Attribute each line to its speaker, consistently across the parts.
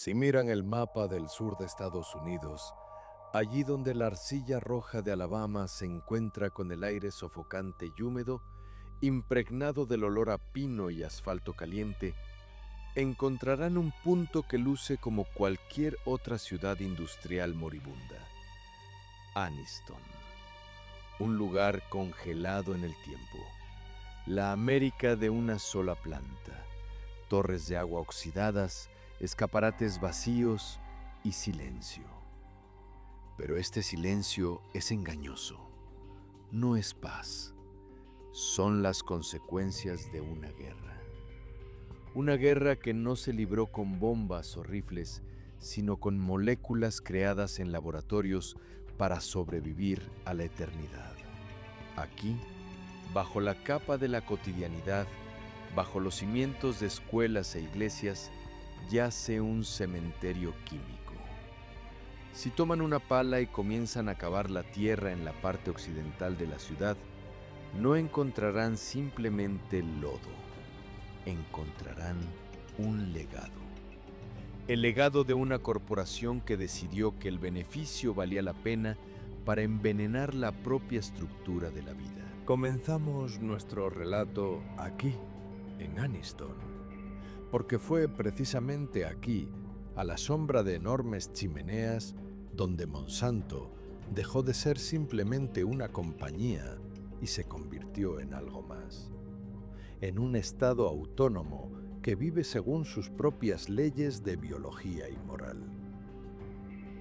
Speaker 1: Si miran el mapa del sur de Estados Unidos, allí donde la arcilla roja de Alabama se encuentra con el aire sofocante y húmedo, impregnado del olor a pino y asfalto caliente, encontrarán un punto que luce como cualquier otra ciudad industrial moribunda: Anniston, un lugar congelado en el tiempo, la América de una sola planta, torres de agua oxidadas, escaparates vacíos y silencio. Pero este silencio es engañoso, no es paz, son las consecuencias de una guerra. Una guerra que no se libró con bombas o rifles, sino con moléculas creadas en laboratorios para sobrevivir a la eternidad. Aquí, bajo la capa de la cotidianidad, bajo los cimientos de escuelas e iglesias, yace un cementerio químico. Si toman una pala y comienzan a cavar la tierra en la parte occidental de la ciudad, no encontrarán simplemente lodo, encontrarán un legado. El legado de una corporación que decidió que el beneficio valía la pena para envenenar la propia estructura de la vida. Comenzamos nuestro relato aquí, en Anniston, porque fue precisamente aquí, a la sombra de enormes chimeneas, donde Monsanto dejó de ser simplemente una compañía y se convirtió en algo más, en un estado autónomo que vive según sus propias leyes de biología y moral.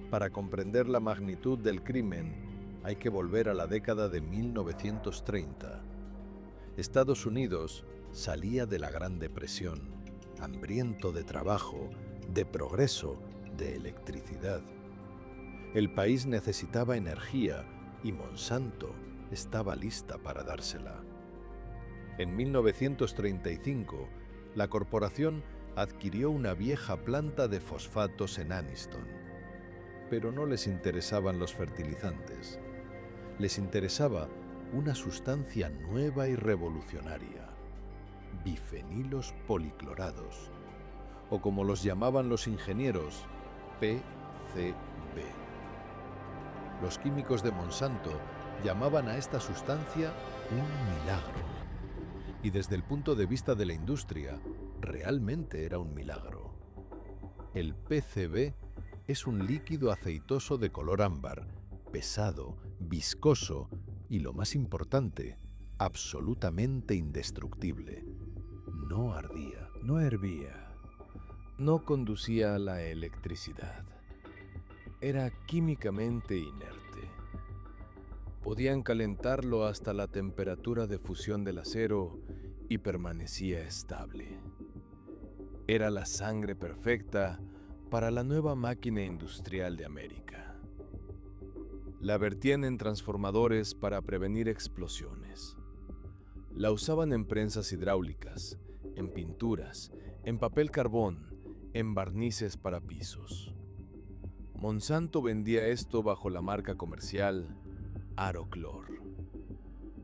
Speaker 1: Para comprender la magnitud del crimen, hay que volver a la década de 1930. Estados Unidos salía de la Gran Depresión, hambriento de trabajo, de progreso, de electricidad. El país necesitaba energía y Monsanto estaba lista para dársela. En 1935, la corporación adquirió una vieja planta de fosfatos en Anniston. Pero no les interesaban los fertilizantes. Les interesaba una sustancia nueva y revolucionaria: bifenilos policlorados, o como los llamaban los ingenieros, PCB. Los químicos de Monsanto llamaban a esta sustancia un milagro. Y desde el punto de vista de la industria, realmente era un milagro. El PCB es un líquido aceitoso de color ámbar, pesado, viscoso y, lo más importante, absolutamente indestructible. No ardía, no hervía, no conducía a la electricidad. Era químicamente inerte. Podían calentarlo hasta la temperatura de fusión del acero y permanecía estable. Era la sangre perfecta para la nueva máquina industrial de América. La vertían en transformadores para prevenir explosiones. La usaban en prensas hidráulicas, en pinturas, en papel carbón, en barnices para pisos. Monsanto vendía esto bajo la marca comercial Aroclor.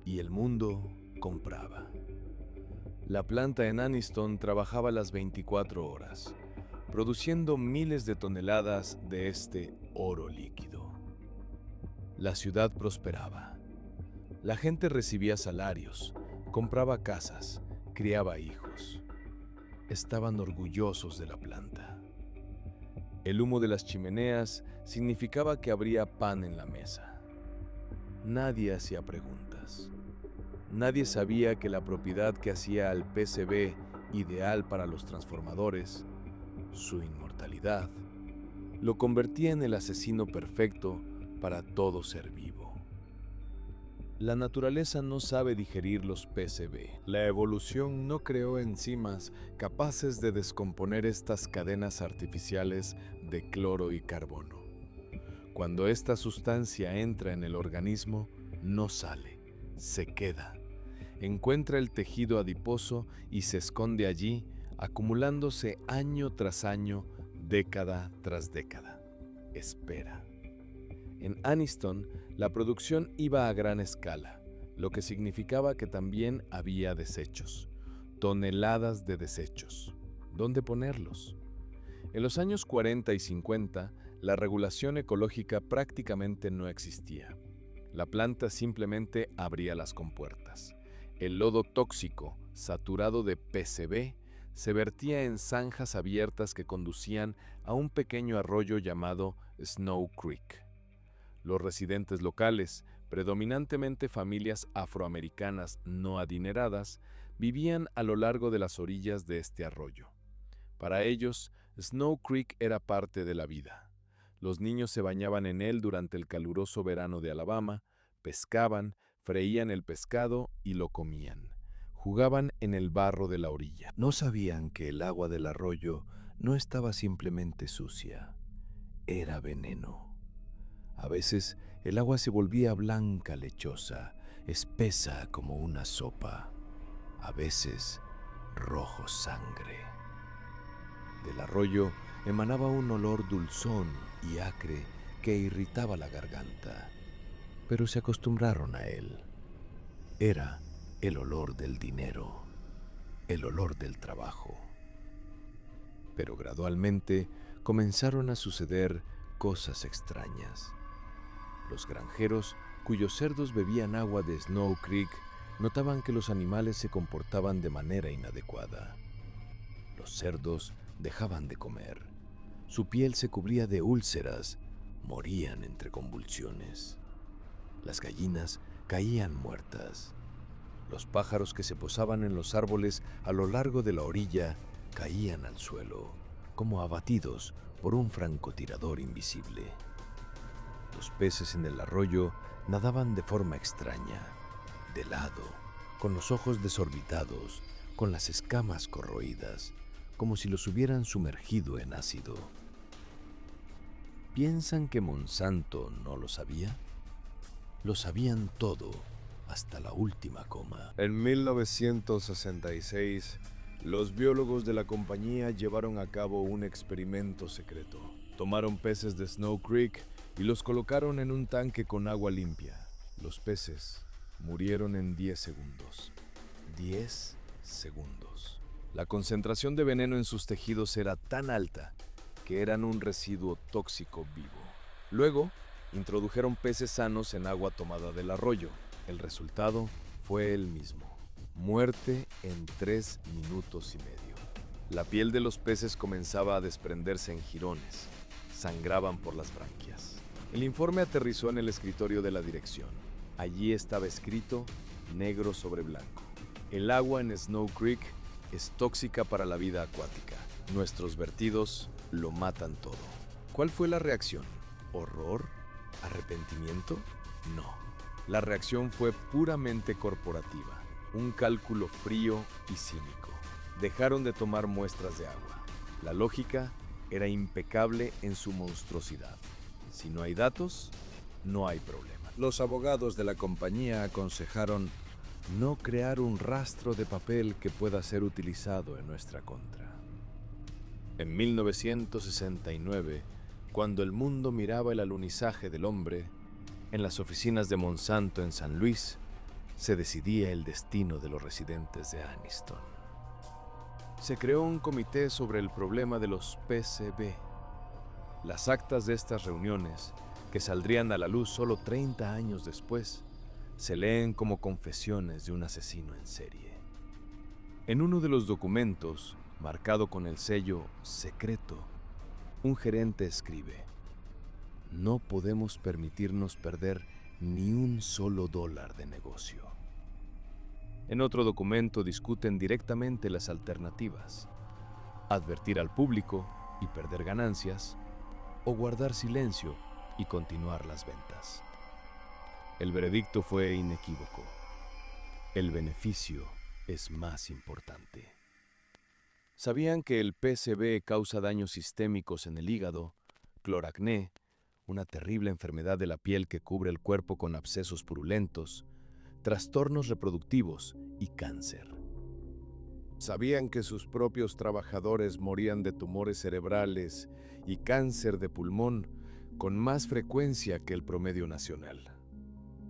Speaker 1: Y el mundo compraba. La planta en Anniston trabajaba las 24 horas, produciendo miles de toneladas de este oro líquido. La ciudad prosperaba. La gente recibía salarios, compraba casas, criaba hijos. Estaban orgullosos de la planta. El humo de las chimeneas significaba que habría pan en la mesa. Nadie hacía preguntas. Nadie sabía que la propiedad que hacía al PCB ideal para los transformadores, su inmortalidad, lo convertía en el asesino perfecto para todo ser vivo. La naturaleza no sabe digerir los PCB. La evolución no creó enzimas capaces de descomponer estas cadenas artificiales de cloro y carbono. Cuando esta sustancia entra en el organismo, no sale, se queda. Encuentra el tejido adiposo y se esconde allí, acumulándose año tras año, década tras década. Espera. En Anniston, la producción iba a gran escala, lo que significaba que también había desechos, toneladas de desechos. ¿Dónde ponerlos? En los años 40 y 50, la regulación ecológica prácticamente no existía. La planta simplemente abría las compuertas. El lodo tóxico, saturado de PCB, se vertía en zanjas abiertas que conducían a un pequeño arroyo llamado Snow Creek. Los residentes locales, predominantemente familias afroamericanas no adineradas, vivían a lo largo de las orillas de este arroyo. Para ellos, Snow Creek era parte de la vida. Los niños se bañaban en él durante el caluroso verano de Alabama, pescaban, freían el pescado y lo comían. Jugaban en el barro de la orilla. No sabían que el agua del arroyo no estaba simplemente sucia, era veneno. A veces el agua se volvía blanca, lechosa, espesa como una sopa. A veces rojo sangre. Del arroyo emanaba un olor dulzón y acre que irritaba la garganta, pero se acostumbraron a él. Era el olor del dinero, el olor del trabajo. Pero gradualmente comenzaron a suceder cosas extrañas. Los granjeros, cuyos cerdos bebían agua de Snow Creek, notaban que los animales se comportaban de manera inadecuada. Los cerdos dejaban de comer. Su piel se cubría de úlceras, morían entre convulsiones. Las gallinas caían muertas. Los pájaros que se posaban en los árboles a lo largo de la orilla caían al suelo, como abatidos por un francotirador invisible. Los peces en el arroyo nadaban de forma extraña, de lado, con los ojos desorbitados, con las escamas corroídas, como si los hubieran sumergido en ácido. ¿Piensan que Monsanto no lo sabía? Lo sabían todo, hasta la última coma. En 1966, los biólogos de la compañía llevaron a cabo un experimento secreto. Tomaron peces de Snow Creek y los colocaron en un tanque con agua limpia. Los peces murieron en 10 segundos. 10 segundos. La concentración de veneno en sus tejidos era tan alta que eran un residuo tóxico vivo. Luego, introdujeron peces sanos en agua tomada del arroyo. El resultado fue el mismo: muerte en 3 minutos y medio. La piel de los peces comenzaba a desprenderse en jirones. Sangraban por las branquias. El informe aterrizó en el escritorio de la dirección. Allí estaba escrito, negro sobre blanco: el agua en Snow Creek es tóxica para la vida acuática. Nuestros vertidos lo matan todo. ¿Cuál fue la reacción? ¿Horror? ¿Arrepentimiento? No. La reacción fue puramente corporativa. Un cálculo frío y cínico. Dejaron de tomar muestras de agua. La lógica era impecable en su monstruosidad. Si no hay datos, no hay problema. Los abogados de la compañía aconsejaron no crear un rastro de papel que pueda ser utilizado en nuestra contra. En 1969, cuando el mundo miraba el alunizaje del hombre, en las oficinas de Monsanto en San Luis, se decidía el destino de los residentes de Anniston. Se creó un comité sobre el problema de los PCB. Las actas de estas reuniones, que saldrían a la luz solo 30 años después, se leen como confesiones de un asesino en serie. En uno de los documentos, marcado con el sello secreto, un gerente escribe: no podemos permitirnos perder ni un solo dólar de negocio. En otro documento discuten directamente las alternativas: advertir al público y perder ganancias, o guardar silencio y continuar las ventas. El veredicto fue inequívoco: el beneficio es más importante. ¿Sabían que el PCB causa daños sistémicos en el hígado, cloracné, una terrible enfermedad de la piel que cubre el cuerpo con abscesos purulentos, trastornos reproductivos y cáncer? ¿Sabían que sus propios trabajadores morían de tumores cerebrales y cáncer de pulmón con más frecuencia que el promedio nacional?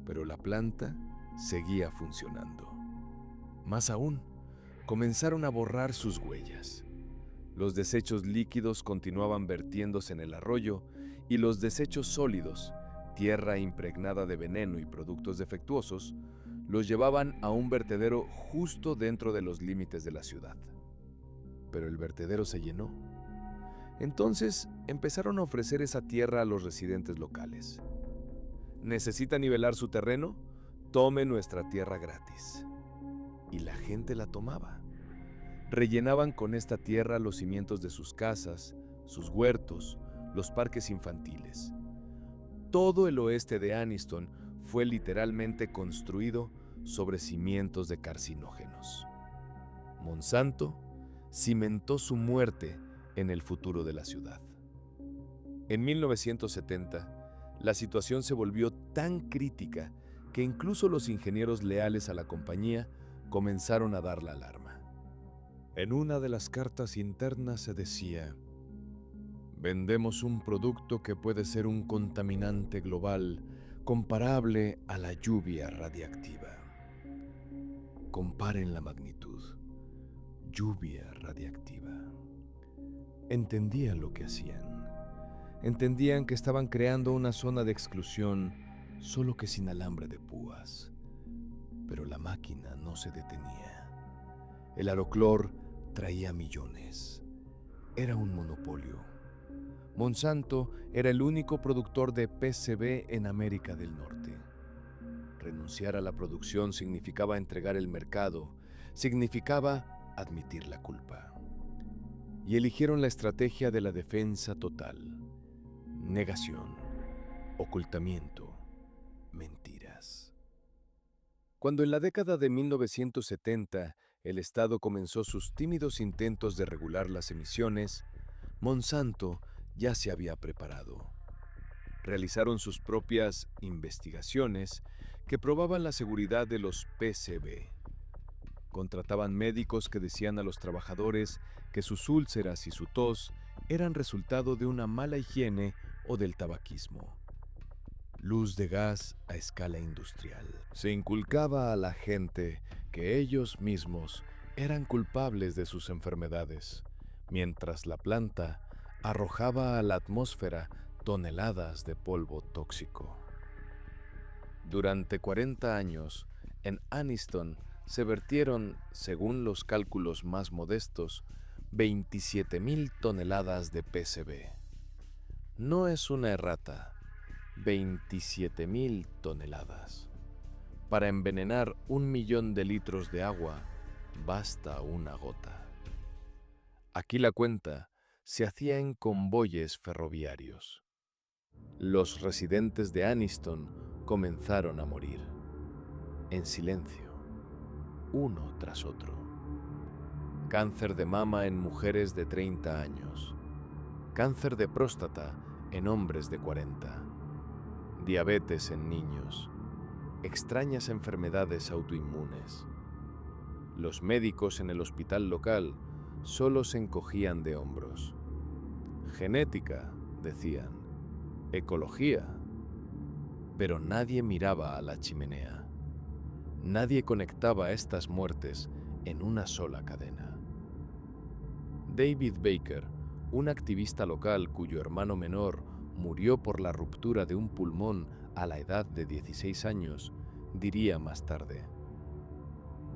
Speaker 1: Pero la planta seguía funcionando. Más aún, comenzaron a borrar sus huellas. Los desechos líquidos continuaban vertiéndose en el arroyo y los desechos sólidos, tierra impregnada de veneno y productos defectuosos, los llevaban a un vertedero justo dentro de los límites de la ciudad. Pero el vertedero se llenó. Entonces empezaron a ofrecer esa tierra a los residentes locales. ¿Necesita nivelar su terreno? Tome nuestra tierra gratis. Y la gente la tomaba. Rellenaban con esta tierra los cimientos de sus casas, sus huertos, los parques infantiles. Todo el oeste de Anniston fue literalmente construido sobre cimientos de carcinógenos. Monsanto cimentó su muerte en el futuro de la ciudad. En 1970, la situación se volvió tan crítica que incluso los ingenieros leales a la compañía comenzaron a dar la alarma. En una de las cartas internas se decía: vendemos un producto que puede ser un contaminante global comparable a la lluvia radiactiva. Comparen la magnitud. Lluvia radiactiva. Entendían lo que hacían. Entendían que estaban creando una zona de exclusión, solo que sin alambre de púas. Pero la máquina no se detenía. El Aroclor traía millones. Era un monopolio. Monsanto era el único productor de PCB en América del Norte. Renunciar a la producción significaba entregar el mercado, significaba admitir la culpa. Y eligieron la estrategia de la defensa total. Negación, ocultamiento, mentiras. Cuando en la década de 1970 el Estado comenzó sus tímidos intentos de regular las emisiones, Monsanto ya se había preparado. Realizaron sus propias investigaciones que probaban la seguridad de los PCB. Contrataban médicos que decían a los trabajadores que sus úlceras y su tos eran resultado de una mala higiene o del tabaquismo. Luz de gas a escala industrial. Se inculcaba a la gente que ellos mismos eran culpables de sus enfermedades, mientras la planta arrojaba a la atmósfera toneladas de polvo tóxico. Durante 40 años, en Anniston se vertieron, según los cálculos más modestos, 27,000 toneladas de PCB. No es una errata, 27,000 toneladas. Para envenenar 1 millón de litros de agua, basta una gota. Aquí la cuenta se hacía en convoyes ferroviarios. Los residentes de Anniston comenzaron a morir, en silencio, uno tras otro. Cáncer de mama en mujeres de 30 años. Cáncer de próstata en hombres de 40. Diabetes en niños. Extrañas enfermedades autoinmunes. Los médicos en el hospital local solo se encogían de hombros. Genética, decían. Ecología. Pero nadie miraba a la chimenea. Nadie conectaba estas muertes en una sola cadena. David Baker, un activista local cuyo hermano menor murió por la ruptura de un pulmón a la edad de 16 años, diría más tarde: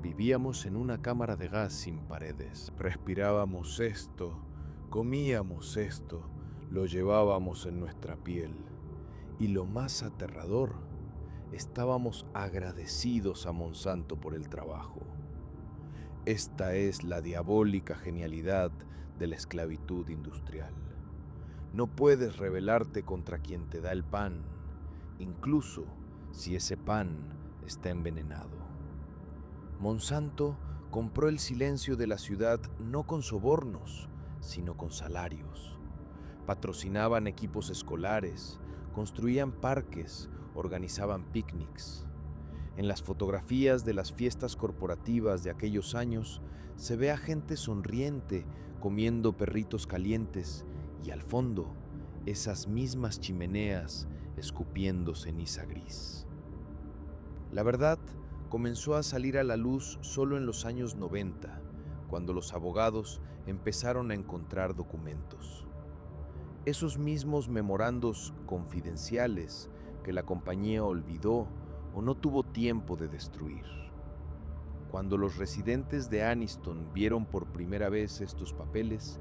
Speaker 1: vivíamos en una cámara de gas sin paredes. Respirábamos esto, comíamos esto, lo llevábamos en nuestra piel. Y lo más aterrador, estábamos agradecidos a Monsanto por el trabajo. Esta es la diabólica genialidad de la esclavitud industrial. No puedes rebelarte contra quien te da el pan, incluso si ese pan está envenenado. Monsanto compró el silencio de la ciudad no con sobornos, sino con salarios. Patrocinaban equipos escolares, construían parques, organizaban picnics. En las fotografías de las fiestas corporativas de aquellos años se ve a gente sonriente comiendo perritos calientes y al fondo esas mismas chimeneas escupiendo ceniza gris. La verdad comenzó a salir a la luz solo en los años 90, cuando los abogados empezaron a encontrar documentos. Esos mismos memorandos confidenciales que la compañía olvidó o no tuvo tiempo de destruir. Cuando los residentes de Anniston vieron por primera vez estos papeles,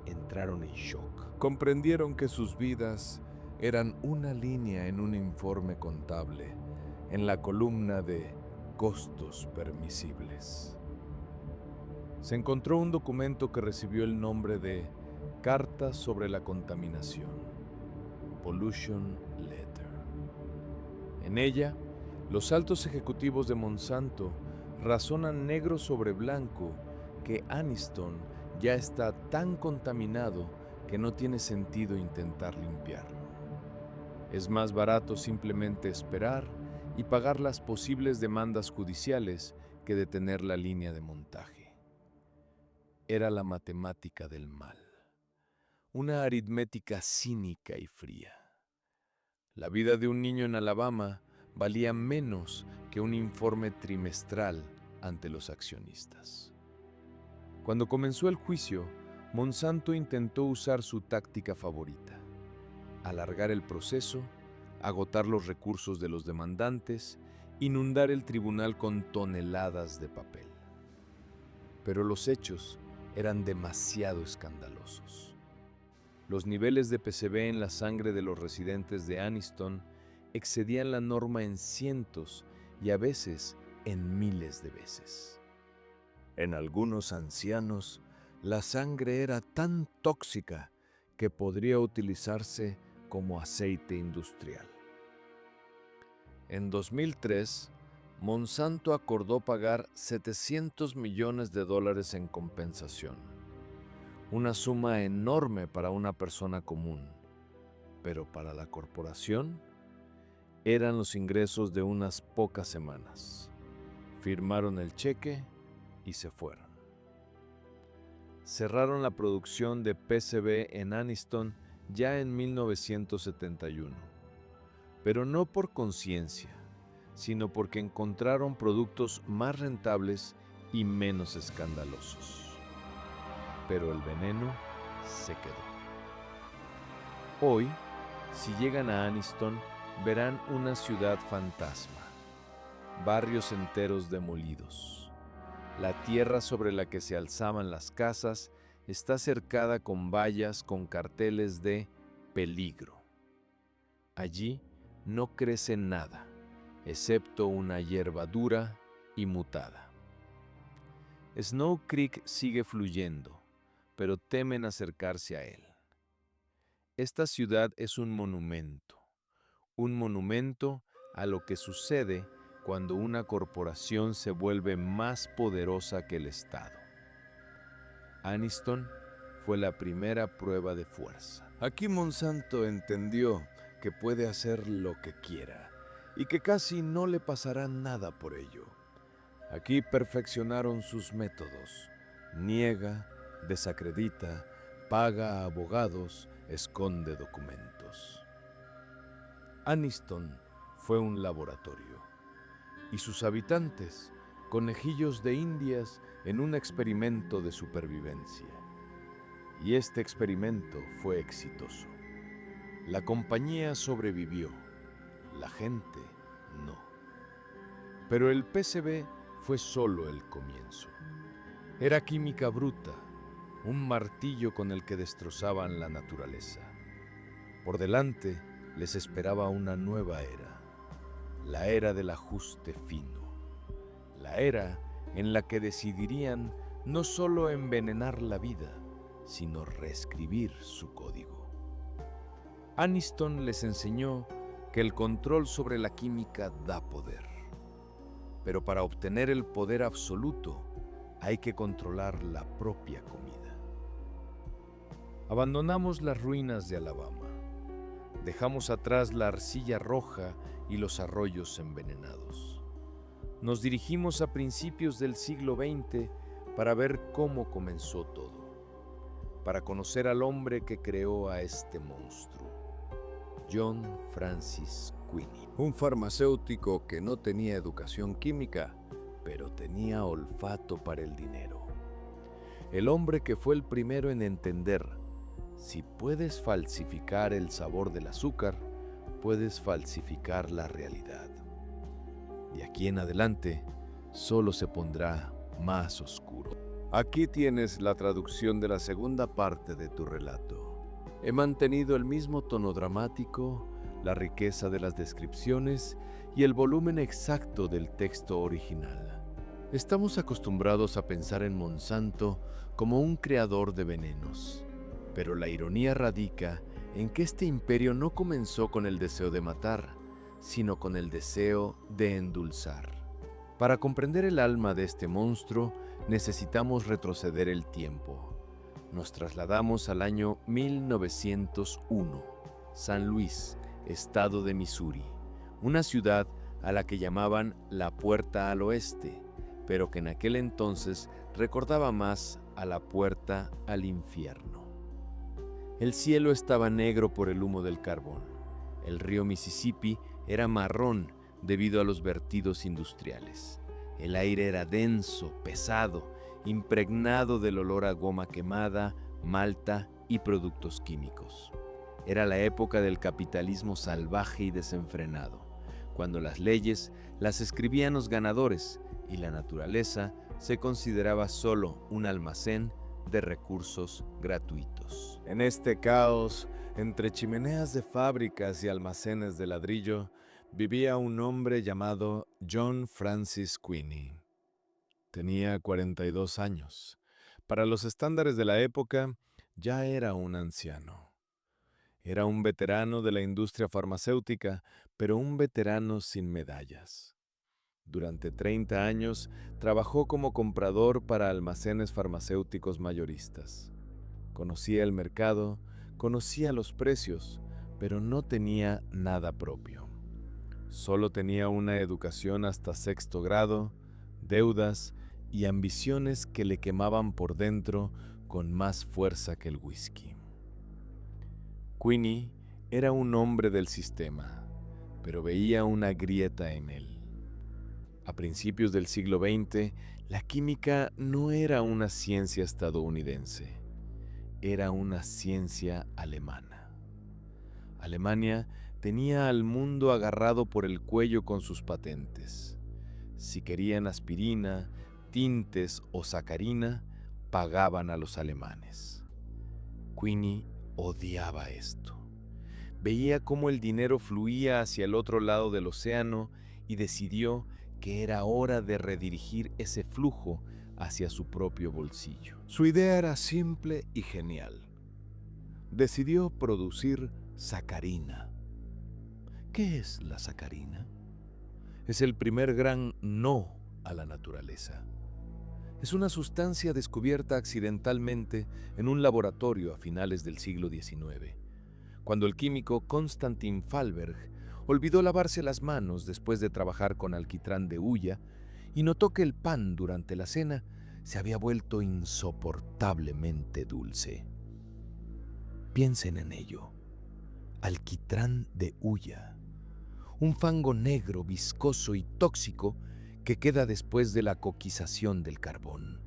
Speaker 1: entraron en shock.
Speaker 2: Comprendieron que sus vidas eran una línea en un informe contable, en la columna de costos permisibles. Se encontró un documento que recibió el nombre de Carta sobre la Contaminación, Pollution Letter. En ella, los altos ejecutivos de Monsanto razonan negro sobre blanco que Anniston ya está tan contaminado que no tiene sentido intentar limpiarlo. Es más barato simplemente esperar y pagar las posibles demandas judiciales que detener la línea de montaje. Era la matemática del mal, una aritmética cínica y fría. La vida de un niño en Alabama valía menos que un informe trimestral ante los accionistas. Cuando comenzó el juicio, Monsanto intentó usar su táctica favorita: alargar el proceso, agotar los recursos de los demandantes, inundar el tribunal con toneladas de papel. Pero los hechos eran demasiado escandalosos. Los niveles de PCB en la sangre de los residentes de Anniston excedían la norma en cientos y a veces en miles de veces. En algunos ancianos, la sangre era tan tóxica que podría utilizarse como aceite industrial. En 2003, Monsanto acordó pagar $700 millones en compensación, una suma enorme para una persona común, pero para la corporación eran los ingresos de unas pocas semanas. Firmaron el cheque y se fueron. Cerraron la producción de PCB en Anniston ya en 1971, pero no por conciencia, sino porque encontraron productos más rentables y menos escandalosos. Pero el veneno se quedó. Hoy, si llegan a Anniston, verán una ciudad fantasma, barrios enteros demolidos. La tierra sobre la que se alzaban las casas está cercada con vallas con carteles de peligro. Allí no crece nada, excepto una hierba dura y mutada. Snow Creek sigue fluyendo, pero temen acercarse a él. Esta ciudad es un monumento a lo que sucede cuando una corporación se vuelve más poderosa que el Estado. Anniston fue la primera prueba de fuerza. Aquí Monsanto entendió que puede hacer lo que quiera y que casi no le pasará nada por ello. Aquí perfeccionaron sus métodos: niega, desacredita, paga a abogados, esconde documentos. Anniston fue un laboratorio, y sus habitantes, conejillos de indias en un experimento de supervivencia. Y este experimento fue exitoso. La compañía sobrevivió, la gente no. Pero el PCB fue solo el comienzo. Era química bruta, un martillo con el que destrozaban la naturaleza. Por delante les esperaba una nueva era, la era del ajuste fino, la era en la que decidirían no solo envenenar la vida, sino reescribir su código. Anniston les enseñó que el control sobre la química da poder, pero para obtener el poder absoluto hay que controlar la propia comida. Abandonamos las ruinas de Alabama. Dejamos atrás la arcilla roja y los arroyos envenenados. Nos dirigimos a principios del siglo XX para ver cómo comenzó todo, para conocer al hombre que creó a este monstruo, John Francis Quinney, un farmacéutico que no tenía educación química, pero tenía olfato para el dinero.
Speaker 1: el hombre que fue el primero en entender: si puedes falsificar el sabor del azúcar, puedes falsificar la realidad. De aquí en adelante, solo se pondrá más oscuro. Aquí tienes la traducción de la segunda parte de tu relato. He mantenido el mismo tono dramático, la riqueza de las descripciones y el volumen exacto del texto original. Estamos acostumbrados a pensar en Monsanto como un creador de venenos, pero la ironía radica en que este imperio no comenzó con el deseo de matar, sino con el deseo de endulzar. Para comprender el alma de este monstruo, necesitamos retroceder el tiempo. Nos trasladamos al año 1901, San Luis, estado de Missouri, una ciudad a la que llamaban la Puerta al Oeste, pero que en aquel entonces recordaba más a la Puerta al Infierno. El cielo estaba negro por el humo del carbón. El río Mississippi era marrón debido a los vertidos industriales. El aire era denso, pesado, impregnado del olor a goma quemada, malta y productos químicos. Era la época del capitalismo salvaje y desenfrenado, cuando las leyes las escribían los ganadores y la naturaleza se consideraba solo un almacén de recursos gratuitos. En este caos, entre chimeneas de fábricas y almacenes de ladrillo, vivía un hombre llamado John Francis Queeny. Tenía 42 años. Para los estándares de la época, ya era un anciano. Era un veterano de la industria farmacéutica, pero un veterano sin medallas. Durante 30 años trabajó como comprador para almacenes farmacéuticos mayoristas. Conocía el mercado, conocía los precios, pero no tenía nada propio. Solo tenía una educación hasta 6º grado, deudas y ambiciones que le quemaban por dentro con más fuerza que el whisky. Queeny era un hombre del sistema, pero veía una grieta en él. A principios del siglo XX, la química no era una ciencia estadounidense, era una ciencia alemana. Alemania tenía al mundo agarrado por el cuello con sus patentes. Si querían aspirina, tintes o sacarina, pagaban a los alemanes. Queeny odiaba esto. Veía cómo el dinero fluía hacia el otro lado del océano y decidió que era hora de redirigir ese flujo hacia su propio bolsillo. Su idea era simple y genial. Decidió producir sacarina. ¿Qué es la sacarina? Es el primer gran no a la naturaleza. Es una sustancia descubierta accidentalmente en un laboratorio a finales del siglo XIX, cuando el químico Constantin Fallberg olvidó lavarse las manos después de trabajar con alquitrán de hulla y notó que el pan durante la cena se había vuelto insoportablemente dulce. Piensen en ello. Alquitrán de hulla. Un fango negro, viscoso y tóxico que queda después de la coquización del carbón.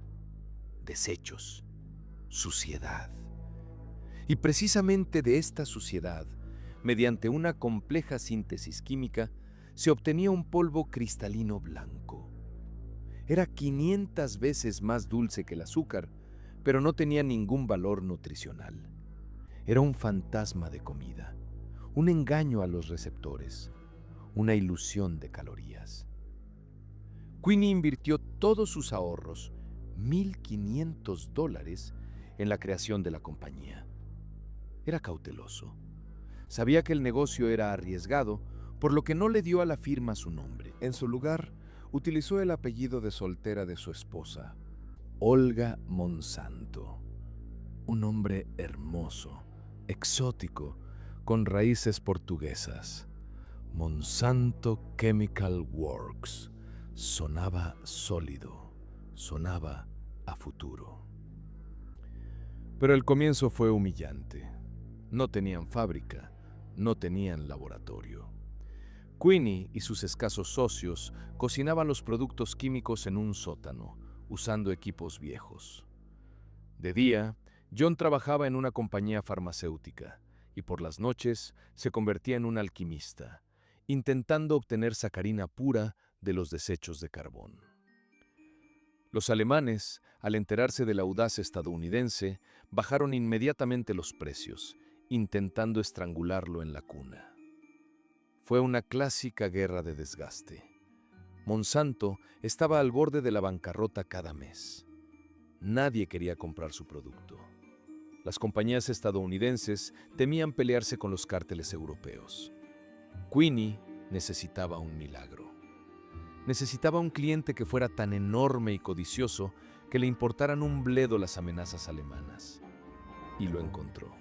Speaker 1: Desechos, suciedad. Y precisamente de esta suciedad, mediante una compleja síntesis química, se obtenía un polvo cristalino blanco. Era 500 veces más dulce que el azúcar, pero no tenía ningún valor nutricional. Era un fantasma de comida, un engaño a los receptores, una ilusión de calorías. Queeny invirtió todos sus ahorros, $1,500, en la creación de la compañía. Era cauteloso. Sabía que el negocio era arriesgado, por lo que no le dio a la firma su nombre. En su lugar, utilizó el apellido de soltera de su esposa, Olga Monsanto. Un nombre hermoso, exótico, con raíces portuguesas. Monsanto Chemical Works. Sonaba sólido, sonaba a futuro. Pero el comienzo fue humillante. No tenían fábrica, no tenían laboratorio. Queeny y sus escasos socios cocinaban los productos químicos en un sótano, usando equipos viejos.
Speaker 2: De día, John trabajaba en una compañía farmacéutica y por las noches se convertía en un alquimista, intentando obtener sacarina pura de los desechos de carbón. Los alemanes, al enterarse del audaz estadounidense, bajaron inmediatamente los precios, intentando estrangularlo en la cuna. Fue una clásica guerra de desgaste. Monsanto estaba al borde de la bancarrota cada mes. Nadie quería comprar su producto. Las compañías estadounidenses temían pelearse con los cárteles europeos. Queenie necesitaba un milagro. Necesitaba un cliente que fuera tan enorme y codicioso que le importaran un bledo las amenazas alemanas. Y lo encontró.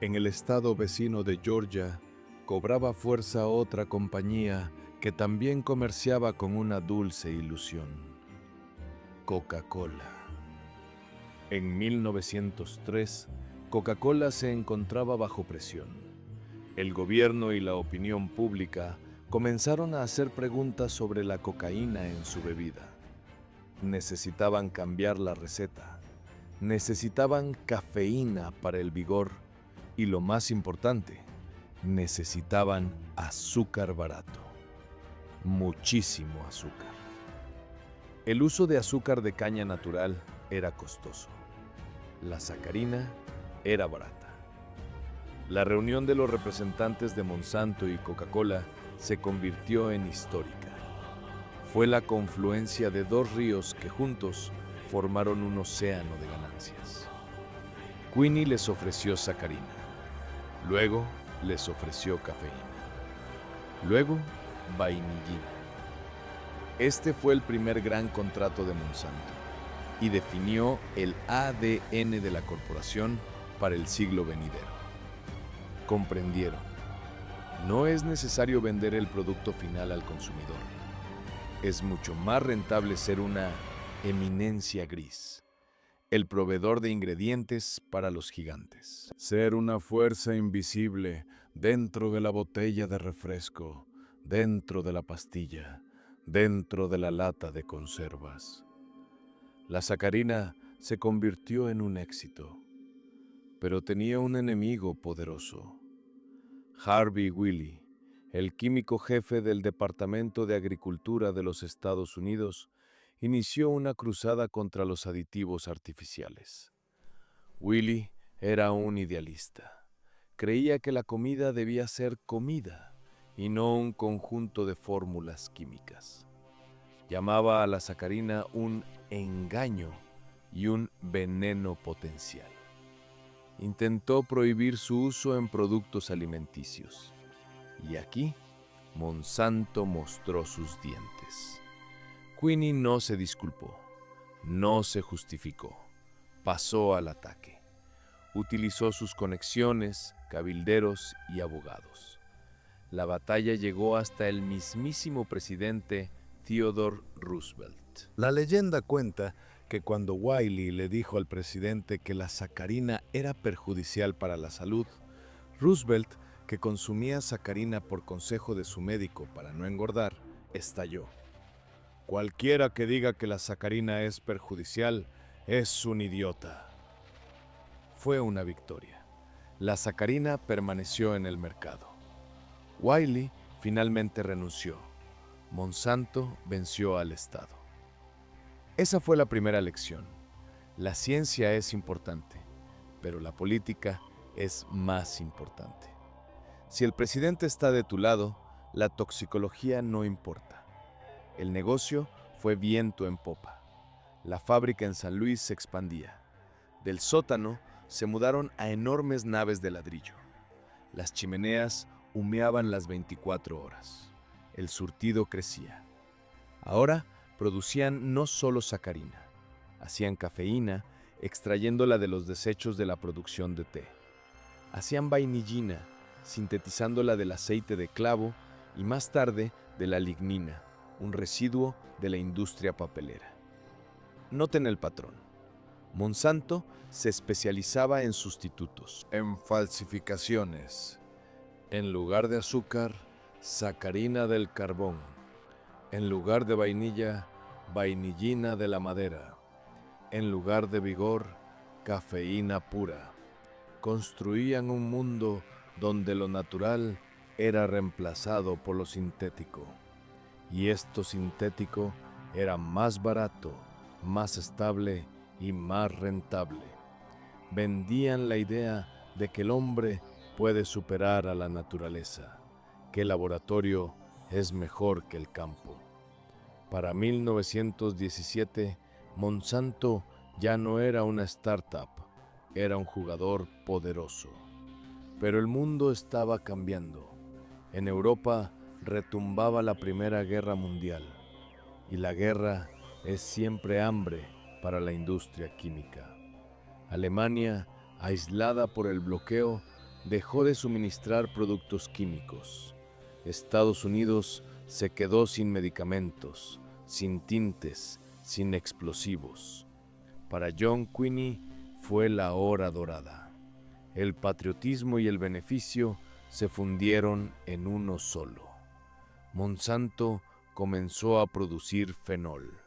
Speaker 1: En el estado vecino de Georgia, cobraba fuerza otra compañía que también comerciaba con una dulce ilusión: Coca-Cola. En 1903, Coca-Cola se encontraba bajo presión. El gobierno y la opinión pública comenzaron a hacer preguntas sobre la cocaína en su bebida. Necesitaban cambiar la receta. Necesitaban cafeína para el vigor. Y lo más importante, necesitaban azúcar barato. Muchísimo azúcar. El uso de azúcar de caña natural era costoso. La sacarina era barata. La reunión de los representantes de Monsanto y Coca-Cola se convirtió en histórica. Fue la confluencia de dos ríos que juntos formaron un océano de ganancias. Queenie les ofreció sacarina. Luego les ofreció cafeína. Luego, vainillina. Este fue el primer gran contrato de Monsanto y definió el ADN de la corporación para el siglo venidero. Comprendieron. No es necesario vender el producto final al consumidor. Es mucho más rentable ser una eminencia gris, el proveedor de ingredientes para los gigantes. Ser una fuerza invisible dentro de la botella de refresco, dentro de la pastilla, dentro de la lata de conservas. La sacarina se convirtió en un éxito, pero tenía un enemigo poderoso. Harvey Willey, el químico jefe del Departamento de Agricultura de los Estados Unidos, inició una cruzada contra los aditivos artificiales. Willey era un idealista. Creía que la comida debía ser comida y no un conjunto de fórmulas químicas. Llamaba a la sacarina un engaño y un veneno potencial. Intentó prohibir su uso en productos alimenticios. Y aquí, Monsanto mostró sus dientes. Queenie no se disculpó, no se justificó, pasó al ataque. Utilizó sus conexiones, cabilderos y abogados. La batalla llegó hasta el mismísimo presidente Theodore Roosevelt. La leyenda cuenta que cuando Wiley le dijo al presidente que la sacarina era perjudicial para la salud, Roosevelt, que consumía sacarina por consejo de su médico para no engordar, estalló. Cualquiera que diga que la sacarina es perjudicial es un idiota. Fue una victoria. La sacarina permaneció en el mercado. Wiley finalmente renunció. Monsanto venció al Estado. Esa fue la primera lección. La ciencia es importante, pero la política es más importante. Si el presidente está de tu lado, la toxicología no importa. El negocio fue viento en popa. La fábrica en San Luis se expandía. Del sótano se mudaron a enormes naves de ladrillo. Las chimeneas humeaban las 24 horas. El surtido crecía. Ahora producían no solo sacarina, hacían cafeína extrayéndola de los desechos de la producción de té. Hacían vainillina, sintetizándola del aceite de clavo y más tarde de la lignina, un residuo de la industria papelera. Noten el patrón. Monsanto se especializaba en sustitutos, en falsificaciones. En lugar de azúcar, sacarina del carbón. En lugar de vainilla, vainillina de la madera. En lugar de vigor, cafeína pura. Construían un mundo donde lo natural era reemplazado por lo sintético. Y esto sintético era más barato, más estable y más rentable. Vendían la idea de que el hombre puede superar a la naturaleza, que el laboratorio es mejor que el campo. Para 1917, Monsanto ya no era una startup, era un jugador poderoso. Pero el mundo estaba cambiando. En Europa retumbaba la Primera Guerra Mundial, y la guerra es siempre hambre para la industria química. Alemania, aislada por el bloqueo, dejó de suministrar productos químicos. Estados Unidos se quedó sin medicamentos, sin tintes, sin explosivos. Para John Quinney fue la hora dorada. El patriotismo y el beneficio se fundieron en uno solo. Monsanto comenzó a producir fenol.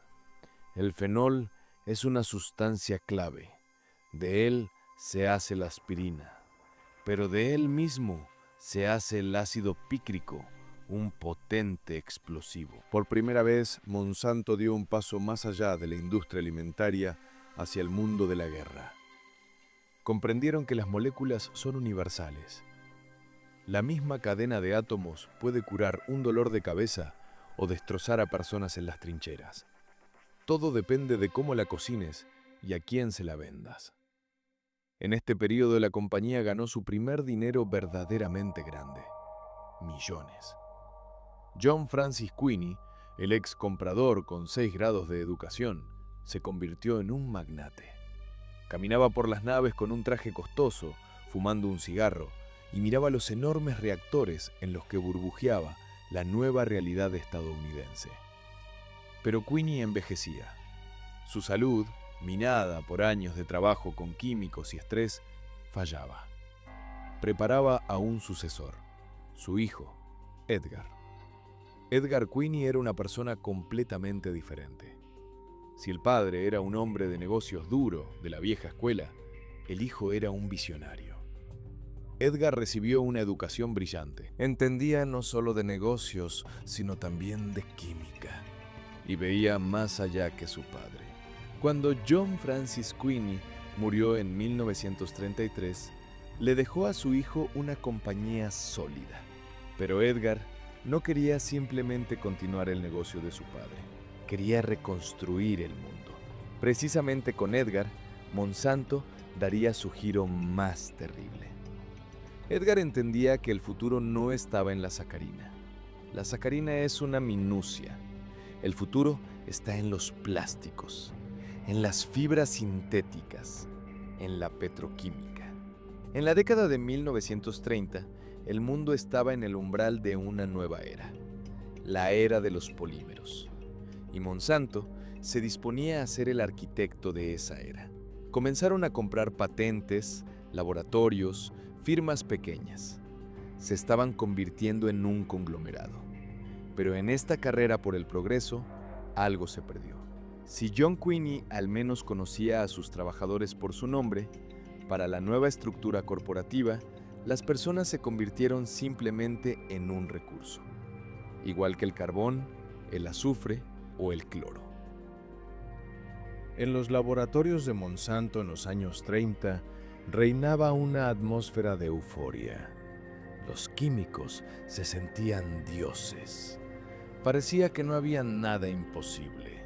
Speaker 1: El fenol es una sustancia clave. De él se hace la aspirina, pero de él mismo se hace el ácido pícrico, un potente explosivo.
Speaker 2: Por primera vez, Monsanto dio un paso más allá de la industria alimentaria hacia el mundo de la guerra. Comprendieron que las moléculas son universales. La misma cadena de átomos puede curar un dolor de cabeza o destrozar a personas en las trincheras. Todo depende de cómo la cocines y a quién se la vendas. En este periodo la compañía ganó su primer dinero verdaderamente grande: millones. John Francis Quinney, el ex comprador con 6 grados de educación, se convirtió en un magnate. Caminaba por las naves con un traje costoso, fumando un cigarro, y miraba los enormes reactores en los que burbujeaba la nueva realidad estadounidense. Pero Quinney envejecía. Su salud, minada por años de trabajo con químicos y estrés, fallaba. Preparaba a un sucesor, su hijo, Edgar. Edgar Quinney era una persona completamente diferente. Si el padre era un hombre de negocios duro, de la vieja escuela, el hijo era un visionario. Edgar recibió una educación brillante. Entendía no solo de negocios, sino también de química. Y veía más allá que su padre. Cuando John Francis Quinney murió en 1933, le dejó a su hijo una compañía sólida. Pero Edgar no quería simplemente continuar el negocio de su padre. Quería reconstruir el mundo. Precisamente con Edgar, Monsanto daría su giro más terrible. Edgar entendía que el futuro no estaba en la sacarina. La sacarina es una minucia. El futuro está en los plásticos, en las fibras sintéticas, en la petroquímica. En la década de 1930, el mundo estaba en el umbral de una nueva era, la era de los polímeros. Y Monsanto se disponía a ser el arquitecto de esa era. Comenzaron a comprar patentes, laboratorios, firmas pequeñas. Se estaban convirtiendo en un conglomerado. Pero en esta carrera por el progreso, algo se perdió. Si John Quinney al menos conocía a sus trabajadores por su nombre, para la nueva estructura corporativa, las personas se convirtieron simplemente en un recurso, igual que el carbón, el azufre o el cloro. En los laboratorios de Monsanto en los años 30, reinaba una atmósfera de euforia. Los químicos se sentían dioses. Parecía que no había nada imposible.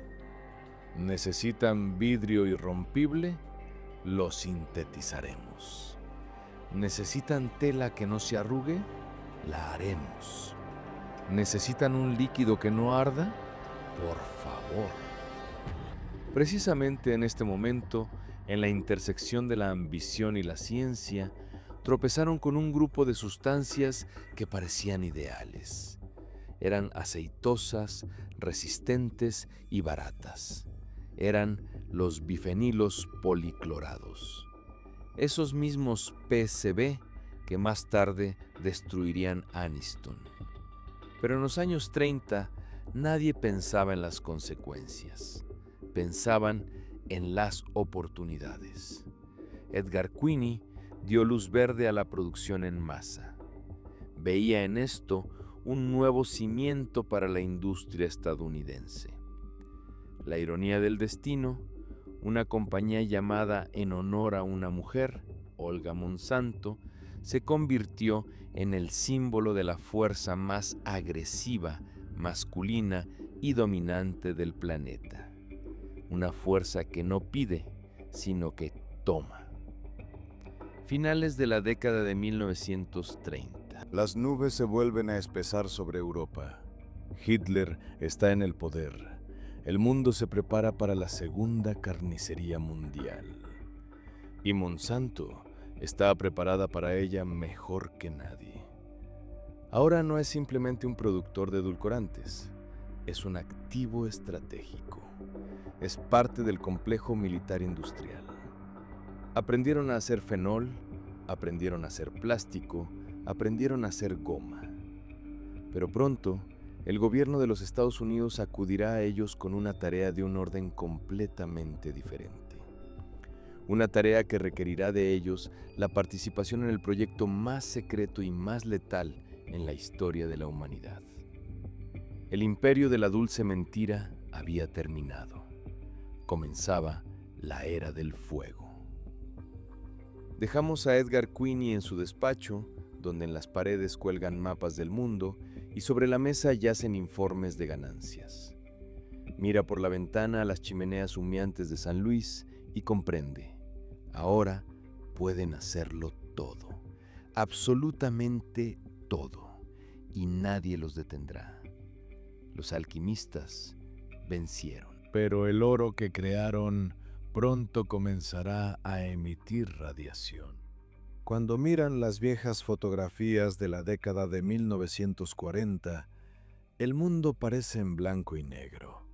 Speaker 2: ¿Necesitan vidrio irrompible? Lo sintetizaremos. ¿Necesitan tela que no se arrugue? La haremos. ¿Necesitan un líquido que no arda? Por favor. Precisamente en este momento, en la intersección de la ambición y la ciencia, tropezaron con un grupo de sustancias que parecían ideales. Eran aceitosas, resistentes y baratas. Eran los bifenilos policlorados. Esos mismos PCB que más tarde destruirían Aniston. Pero en los años 30 nadie pensaba en las consecuencias. Pensaban en las oportunidades. Edgar Quinney dio luz verde a la producción en masa. Veía en esto un nuevo cimiento para la industria estadounidense. La ironía del destino, una compañía llamada en honor a una mujer, Olga Monsanto, se convirtió en el símbolo de la fuerza más agresiva, masculina y dominante del planeta. Una fuerza que no pide, sino que toma. Finales de la década de 1930.
Speaker 1: Las nubes se vuelven a espesar sobre Europa. Hitler está en el poder. El mundo se prepara para la segunda carnicería mundial. Y Monsanto está preparada para ella mejor que nadie. Ahora no es simplemente un productor de edulcorantes, es un activo estratégico. Es parte del complejo militar industrial. Aprendieron a hacer fenol, aprendieron a hacer plástico, aprendieron a hacer goma. Pero pronto, el gobierno de los Estados Unidos acudirá a ellos con una tarea de un orden completamente diferente. Una tarea que requerirá de ellos la participación en el proyecto más secreto y más letal en la historia de la humanidad. El imperio de la dulce mentira había terminado. Comenzaba la era del fuego. Dejamos a Edgar Quinney en su despacho, donde en las paredes cuelgan mapas del mundo y sobre la mesa yacen informes de ganancias. Mira por la ventana a las chimeneas humeantes de San Luis y comprende. Ahora pueden hacerlo todo, absolutamente todo, y nadie los detendrá. Los alquimistas vencieron. Pero el oro que crearon pronto comenzará a emitir radiación. Cuando miran las viejas fotografías de la década de 1940, el mundo parece en blanco y negro.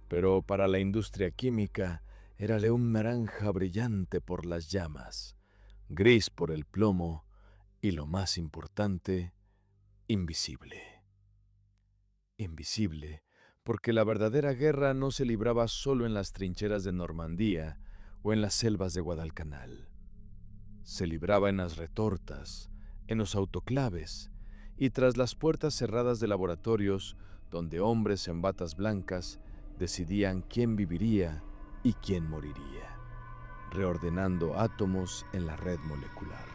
Speaker 1: Pero para la industria química, érale un naranja brillante por las llamas, gris por el plomo y, lo más importante, invisible. Invisible porque la verdadera guerra no se libraba solo en las trincheras de Normandía o en las selvas de Guadalcanal. Se libraba en las retortas, en los autoclaves y tras las puertas cerradas de laboratorios donde hombres en batas blancas decidían quién viviría y quién moriría, reordenando átomos en la red molecular.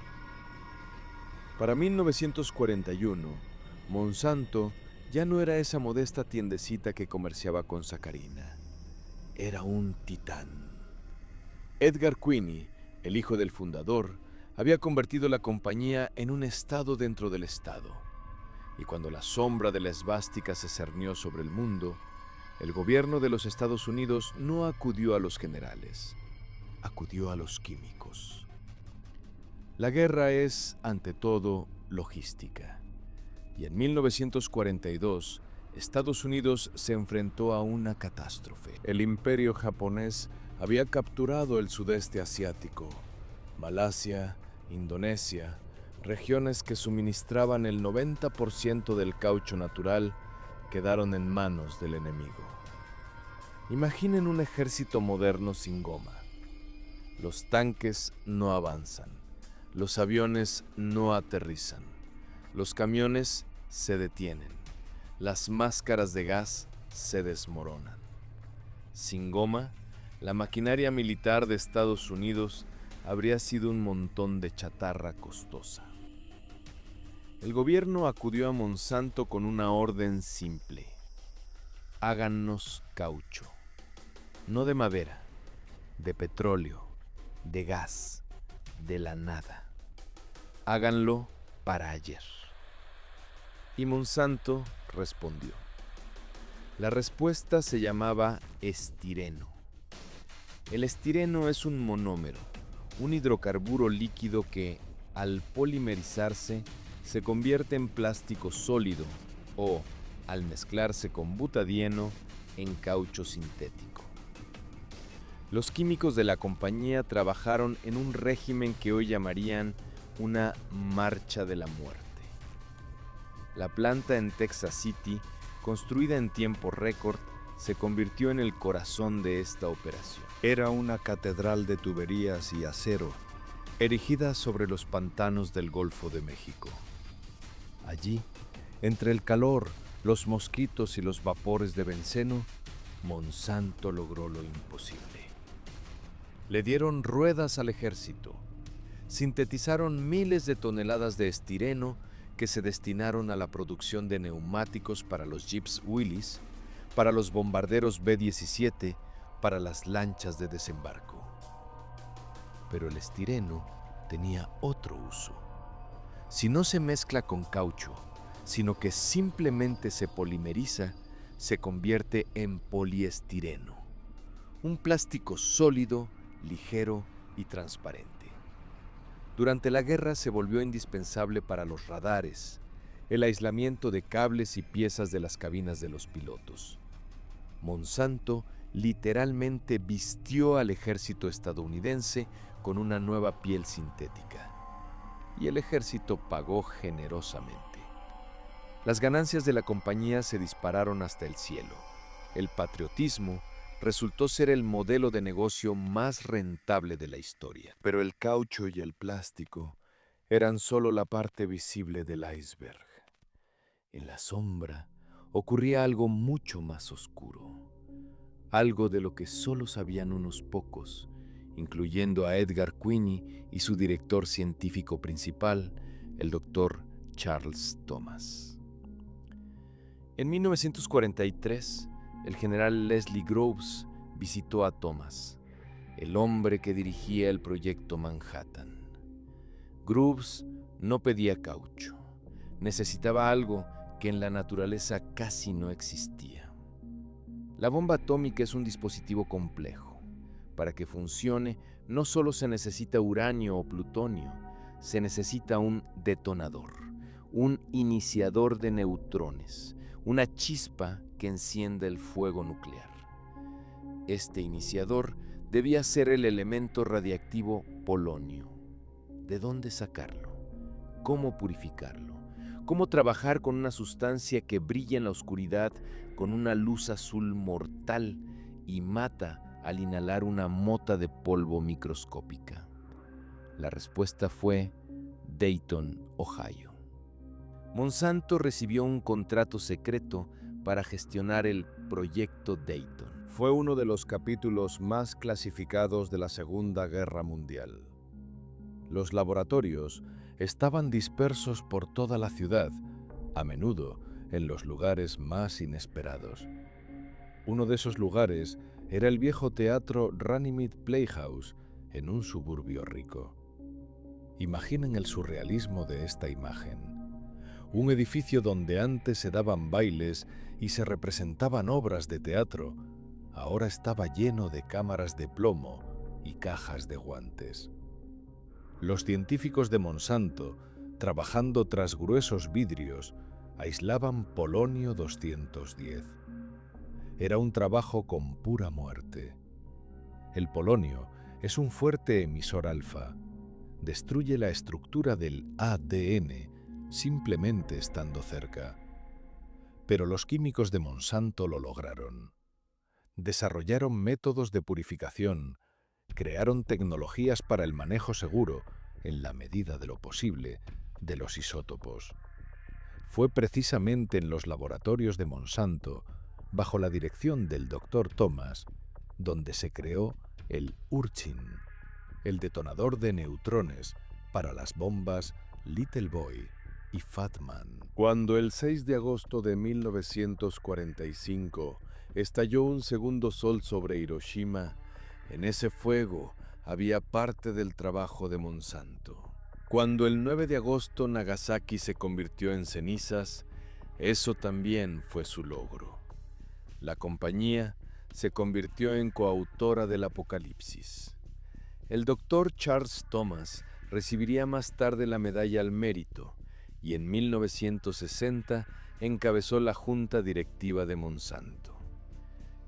Speaker 1: Para 1941, Monsanto ya no era esa modesta tiendecita que comerciaba con sacarina. Era un titán. Edgar Quinney, el hijo del fundador, había convertido la compañía en un estado dentro del estado. Y cuando la sombra de la esvástica se cernió sobre el mundo, el gobierno de los Estados Unidos no acudió a los generales, acudió a los químicos. La guerra es, ante todo, logística. Y en 1942, Estados Unidos se enfrentó a una catástrofe. El imperio japonés había capturado el sudeste asiático, Malasia, Indonesia, regiones que suministraban el 90% del caucho natural, quedaron en manos del enemigo. Imaginen un ejército moderno sin goma. Los tanques no avanzan, los aviones no aterrizan, los camiones se detienen, las máscaras de gas se desmoronan. Sin goma, la maquinaria militar de Estados Unidos habría sido un montón de chatarra costosa. El gobierno acudió a Monsanto con una orden simple: háganos caucho, no de madera, de petróleo, de gas, de la nada. Háganlo para ayer. Y Monsanto respondió. La respuesta se llamaba estireno. El estireno es un monómero, un hidrocarburo líquido que, al polimerizarse, se convierte en plástico sólido o, al mezclarse con butadieno, en caucho sintético. Los químicos de la compañía trabajaron en un régimen que hoy llamarían una marcha de la muerte. La planta en Texas City, construida en tiempo récord, se convirtió en el corazón de esta operación.
Speaker 2: Era una catedral de tuberías y acero, erigida sobre los pantanos del Golfo de México. Allí, entre el calor, los mosquitos y los vapores de benceno, Monsanto logró lo imposible. Le dieron ruedas al ejército, sintetizaron miles de toneladas de estireno que se destinaron a la producción de neumáticos para los jeeps Willys, para los bombarderos B-17, para las lanchas de desembarco. Pero el estireno tenía otro uso. Si no se mezcla con caucho, sino que simplemente se polimeriza, se convierte en poliestireno, un plástico sólido, ligero y transparente. Durante la guerra se volvió indispensable para los radares, el aislamiento de cables y piezas de las cabinas de los pilotos. Monsanto literalmente vistió al ejército estadounidense con una nueva piel sintética, y el ejército pagó generosamente. Las ganancias de la compañía se dispararon hasta el cielo. El patriotismo resultó ser el modelo de negocio más rentable de la historia. Pero el caucho y el plástico eran solo la parte visible del iceberg. En la sombra ocurría algo mucho más oscuro, algo de lo que solo sabían unos pocos, incluyendo a Edgar Quinney y su director científico principal, el Dr. Charles Thomas. En 1943, el general Leslie Groves visitó a Thomas, el hombre que dirigía el proyecto Manhattan. Groves no pedía caucho, necesitaba algo que en la naturaleza casi no existía. La bomba atómica es un dispositivo complejo. Para que funcione, no solo se necesita uranio o plutonio, se necesita un detonador, un iniciador de neutrones, una chispa que enciende el fuego nuclear. Este iniciador debía ser el elemento radiactivo polonio. ¿De dónde sacarlo? ¿Cómo purificarlo? ¿Cómo trabajar con una sustancia que brilla en la oscuridad con una luz azul mortal y mata al inhalar una mota de polvo microscópica? La respuesta fue Dayton, Ohio. Monsanto recibió un contrato secreto para gestionar el Proyecto Dayton. Fue uno de los capítulos más clasificados de la Segunda Guerra Mundial. Los laboratorios estaban dispersos por toda la ciudad, a menudo en los lugares más inesperados. Uno de esos lugares era el viejo teatro Runnymede Playhouse, en un suburbio rico. Imaginen el surrealismo de esta imagen. Un edificio donde antes se daban bailes y se representaban obras de teatro, ahora estaba lleno de cámaras de plomo y cajas de guantes. Los científicos de Monsanto, trabajando tras gruesos vidrios, aislaban polonio 210. Era un trabajo con pura muerte. El polonio es un fuerte emisor alfa. Destruye la estructura del ADN simplemente estando cerca. Pero los químicos de Monsanto lo lograron. Desarrollaron métodos de purificación, crearon tecnologías para el manejo seguro, en la medida de lo posible, de los isótopos. Fue precisamente en los laboratorios de Monsanto, bajo la dirección del Dr. Thomas, donde se creó el Urchin, el detonador de neutrones para las bombas Little Boy y Fat Man. Cuando el 6 de agosto de 1945 estalló un segundo sol sobre Hiroshima, en ese fuego había parte del trabajo de Monsanto. Cuando el 9 de agosto Nagasaki se convirtió en cenizas, eso también fue su logro. La compañía se convirtió en coautora del apocalipsis. El Dr. Charles Thomas recibiría más tarde la Medalla al Mérito y en 1960 encabezó la junta directiva de Monsanto.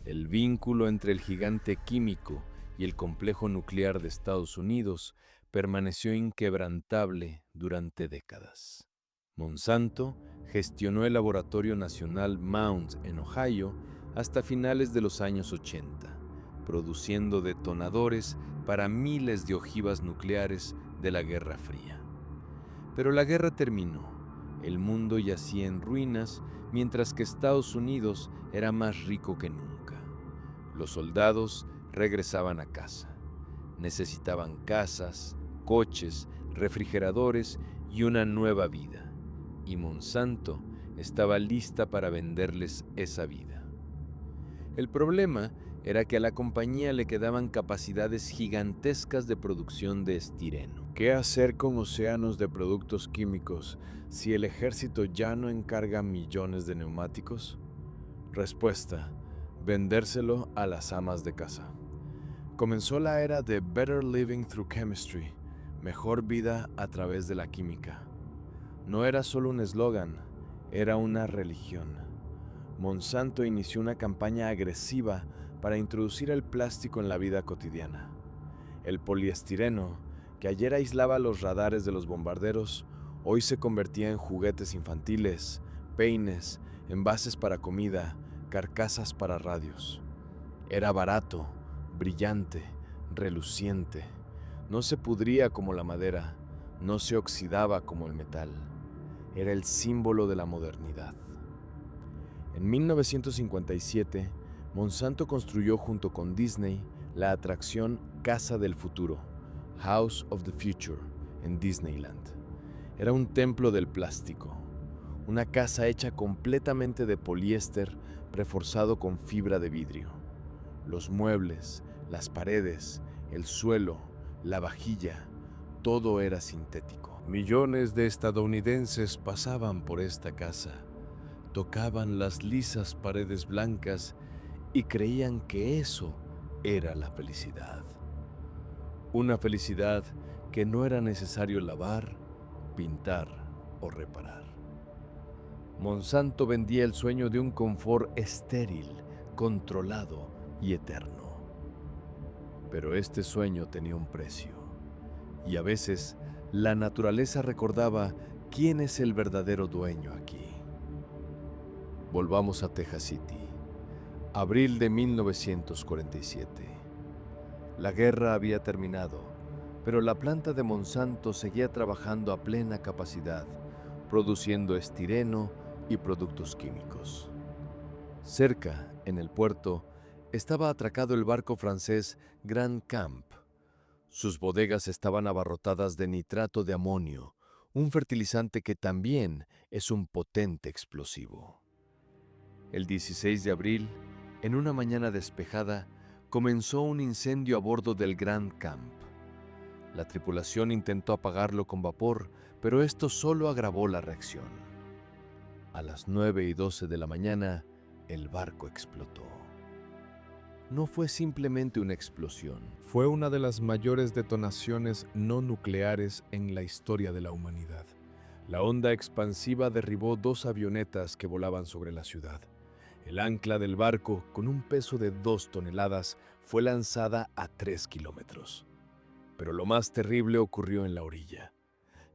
Speaker 2: El vínculo entre el gigante químico y el complejo nuclear de Estados Unidos permaneció inquebrantable durante décadas. Monsanto gestionó el Laboratorio Nacional Mount en Ohio
Speaker 1: hasta finales de los años 80, produciendo detonadores para miles de ojivas nucleares de la Guerra Fría. Pero la guerra terminó, el mundo yacía en ruinas, mientras que Estados Unidos era más rico que nunca. Los soldados regresaban a casa. Necesitaban casas, coches, refrigeradores y una nueva vida. Y Monsanto estaba lista para venderles esa vida. El problema era que a la compañía le quedaban capacidades gigantescas de producción de estireno.
Speaker 2: ¿Qué hacer con océanos de productos químicos si el ejército ya no encarga millones de neumáticos? Respuesta: vendérselo a las amas de casa. Comenzó la era de Better Living Through Chemistry, mejor vida a través de la química. No era solo un eslogan, era una religión. Monsanto inició una campaña agresiva para introducir el plástico en la vida cotidiana. El poliestireno, que ayer aislaba los radares de los bombarderos, hoy se convertía en juguetes infantiles, peines, envases para comida, carcasas para radios. Era barato, brillante, reluciente. No se pudría como la madera, no se oxidaba como el metal. Era el símbolo de la modernidad. En 1957, Monsanto construyó junto con Disney la atracción Casa del Futuro, House of the Future, en Disneyland. Era un templo del plástico, una casa hecha completamente de poliéster reforzado con fibra de vidrio. Los muebles, las paredes, el suelo, la vajilla, todo era sintético. Millones de estadounidenses pasaban por esta casa, tocaban las lisas paredes blancas y creían que eso era la felicidad. Una felicidad que no era necesario lavar, pintar o reparar. Monsanto vendía el sueño de un confort estéril, controlado y eterno. Pero este sueño tenía un precio, y a veces la naturaleza recordaba quién es el verdadero dueño aquí. Volvamos a Texas City, abril de 1947. La guerra había terminado, pero la planta de Monsanto seguía trabajando a plena capacidad, produciendo estireno y productos químicos. Cerca, en el puerto, estaba atracado el barco francés Grand Camp. Sus bodegas estaban abarrotadas de nitrato de amonio, un fertilizante que también es un potente explosivo. El 16 de abril, en una mañana despejada, comenzó un incendio a bordo del Grand Camp. La tripulación intentó apagarlo con vapor, pero esto solo agravó la reacción. A las 9:12 de la mañana, el barco explotó. No fue simplemente una explosión. Fue una de las mayores detonaciones no nucleares en la historia de la humanidad. La onda expansiva derribó 2 avionetas que volaban sobre la ciudad. El ancla del barco, con un peso de 2 toneladas, fue lanzada a 3 kilómetros. Pero lo más terrible ocurrió en la orilla.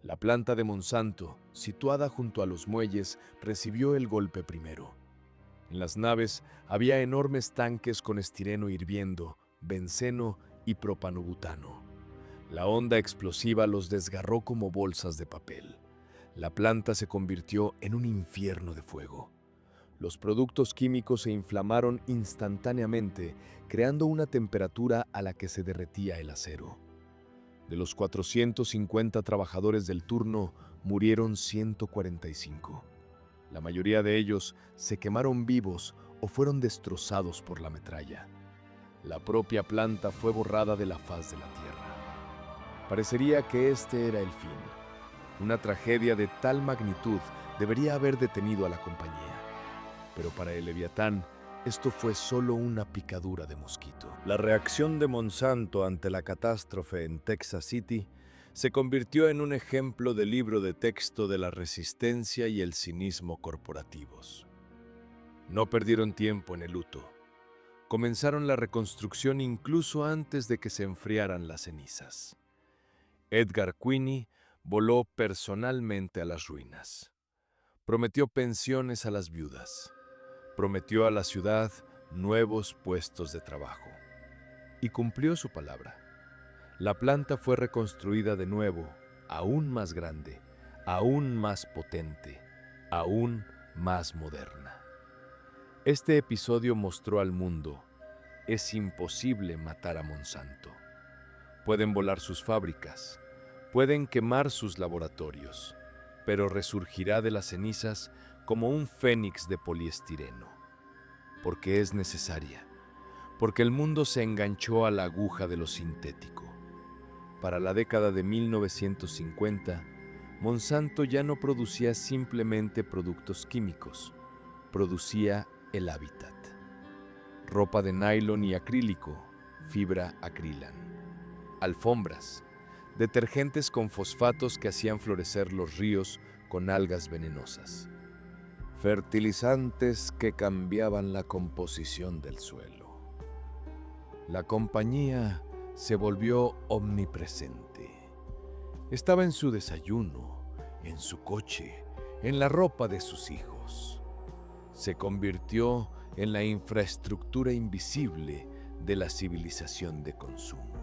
Speaker 2: La planta de Monsanto, situada junto a los muelles, recibió el golpe primero. En las naves había enormes tanques con estireno hirviendo, benceno y propanobutano. La onda explosiva los desgarró como bolsas de papel. La planta se convirtió en un infierno de fuego. Los productos químicos se inflamaron instantáneamente, creando una temperatura a la que se derretía el acero. De los 450 trabajadores del turno, murieron 145. La mayoría de ellos se quemaron vivos o fueron destrozados por la metralla. La propia planta fue borrada de la faz de la tierra. Parecería que este era el fin. Una tragedia de tal magnitud debería haber detenido a la compañía. Pero para el Leviatán, esto fue solo una picadura de mosquito. La reacción de Monsanto ante la catástrofe en Texas City se convirtió en un ejemplo de libro de texto de la resistencia y el cinismo corporativos. No perdieron tiempo en el luto. Comenzaron la reconstrucción incluso antes de que se enfriaran las cenizas. Edgar Quinney voló personalmente a las ruinas. Prometió pensiones a las viudas. Prometió a la ciudad
Speaker 1: nuevos puestos de trabajo. Y cumplió su palabra. La planta fue reconstruida de nuevo, aún más grande, aún más potente, aún más moderna. Este episodio mostró al mundo: es imposible matar a Monsanto. Pueden volar sus fábricas, pueden quemar sus laboratorios, pero resurgirá de las cenizas como un fénix de poliestireno. Porque es necesaria, porque el mundo se enganchó a la aguja de lo sintético. Para la década de 1950, Monsanto ya no producía simplemente productos químicos, producía el hábitat. Ropa de nylon y acrílico, fibra acrilan. Alfombras, detergentes con fosfatos que hacían florecer los ríos con algas venenosas. Fertilizantes que cambiaban la composición del suelo. La compañía se volvió omnipresente. Estaba en su desayuno, en su coche, en la ropa de sus hijos. Se convirtió en la infraestructura invisible de la civilización de consumo.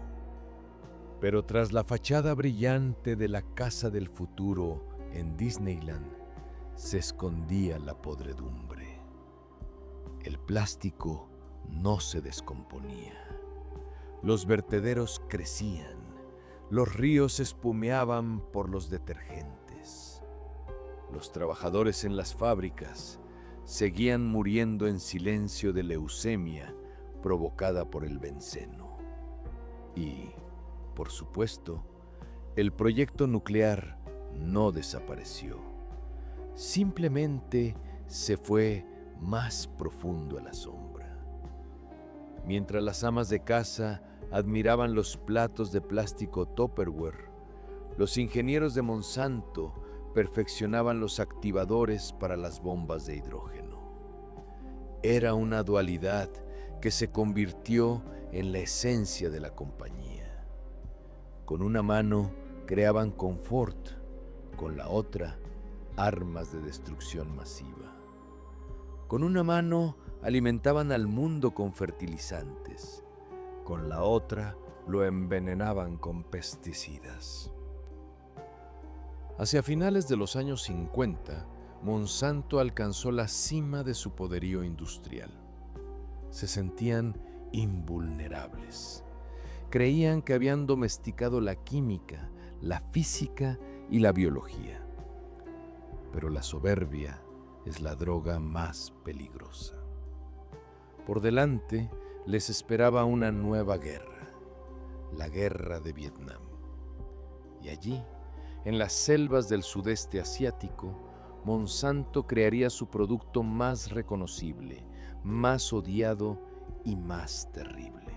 Speaker 1: Pero tras la fachada brillante de la casa del futuro en Disneyland, se escondía la podredumbre. El plástico no se descomponía. Los vertederos crecían. Los ríos espumeaban por los detergentes. Los trabajadores en las fábricas seguían muriendo en silencio de leucemia provocada por el benceno. Y, por supuesto, el proyecto nuclear no desapareció. Simplemente se fue más profundo a la sombra. Mientras las amas de casa admiraban los platos de plástico Tupperware, los ingenieros de Monsanto perfeccionaban los activadores para las bombas de hidrógeno. Era una dualidad que se convirtió en la esencia de la compañía. Con una mano creaban confort, con la otra armas de destrucción masiva. Con una mano alimentaban al mundo con fertilizantes, con la otra lo envenenaban con pesticidas. Hacia finales de los años 50, Monsanto alcanzó la cima de su poderío industrial. Se sentían invulnerables. Creían que habían domesticado la química, la física y la biología. Pero la soberbia es la droga más peligrosa. Por delante les esperaba una nueva guerra, la guerra de Vietnam. Y allí, en las selvas del sudeste asiático, Monsanto crearía su producto más reconocible, más odiado y más terrible.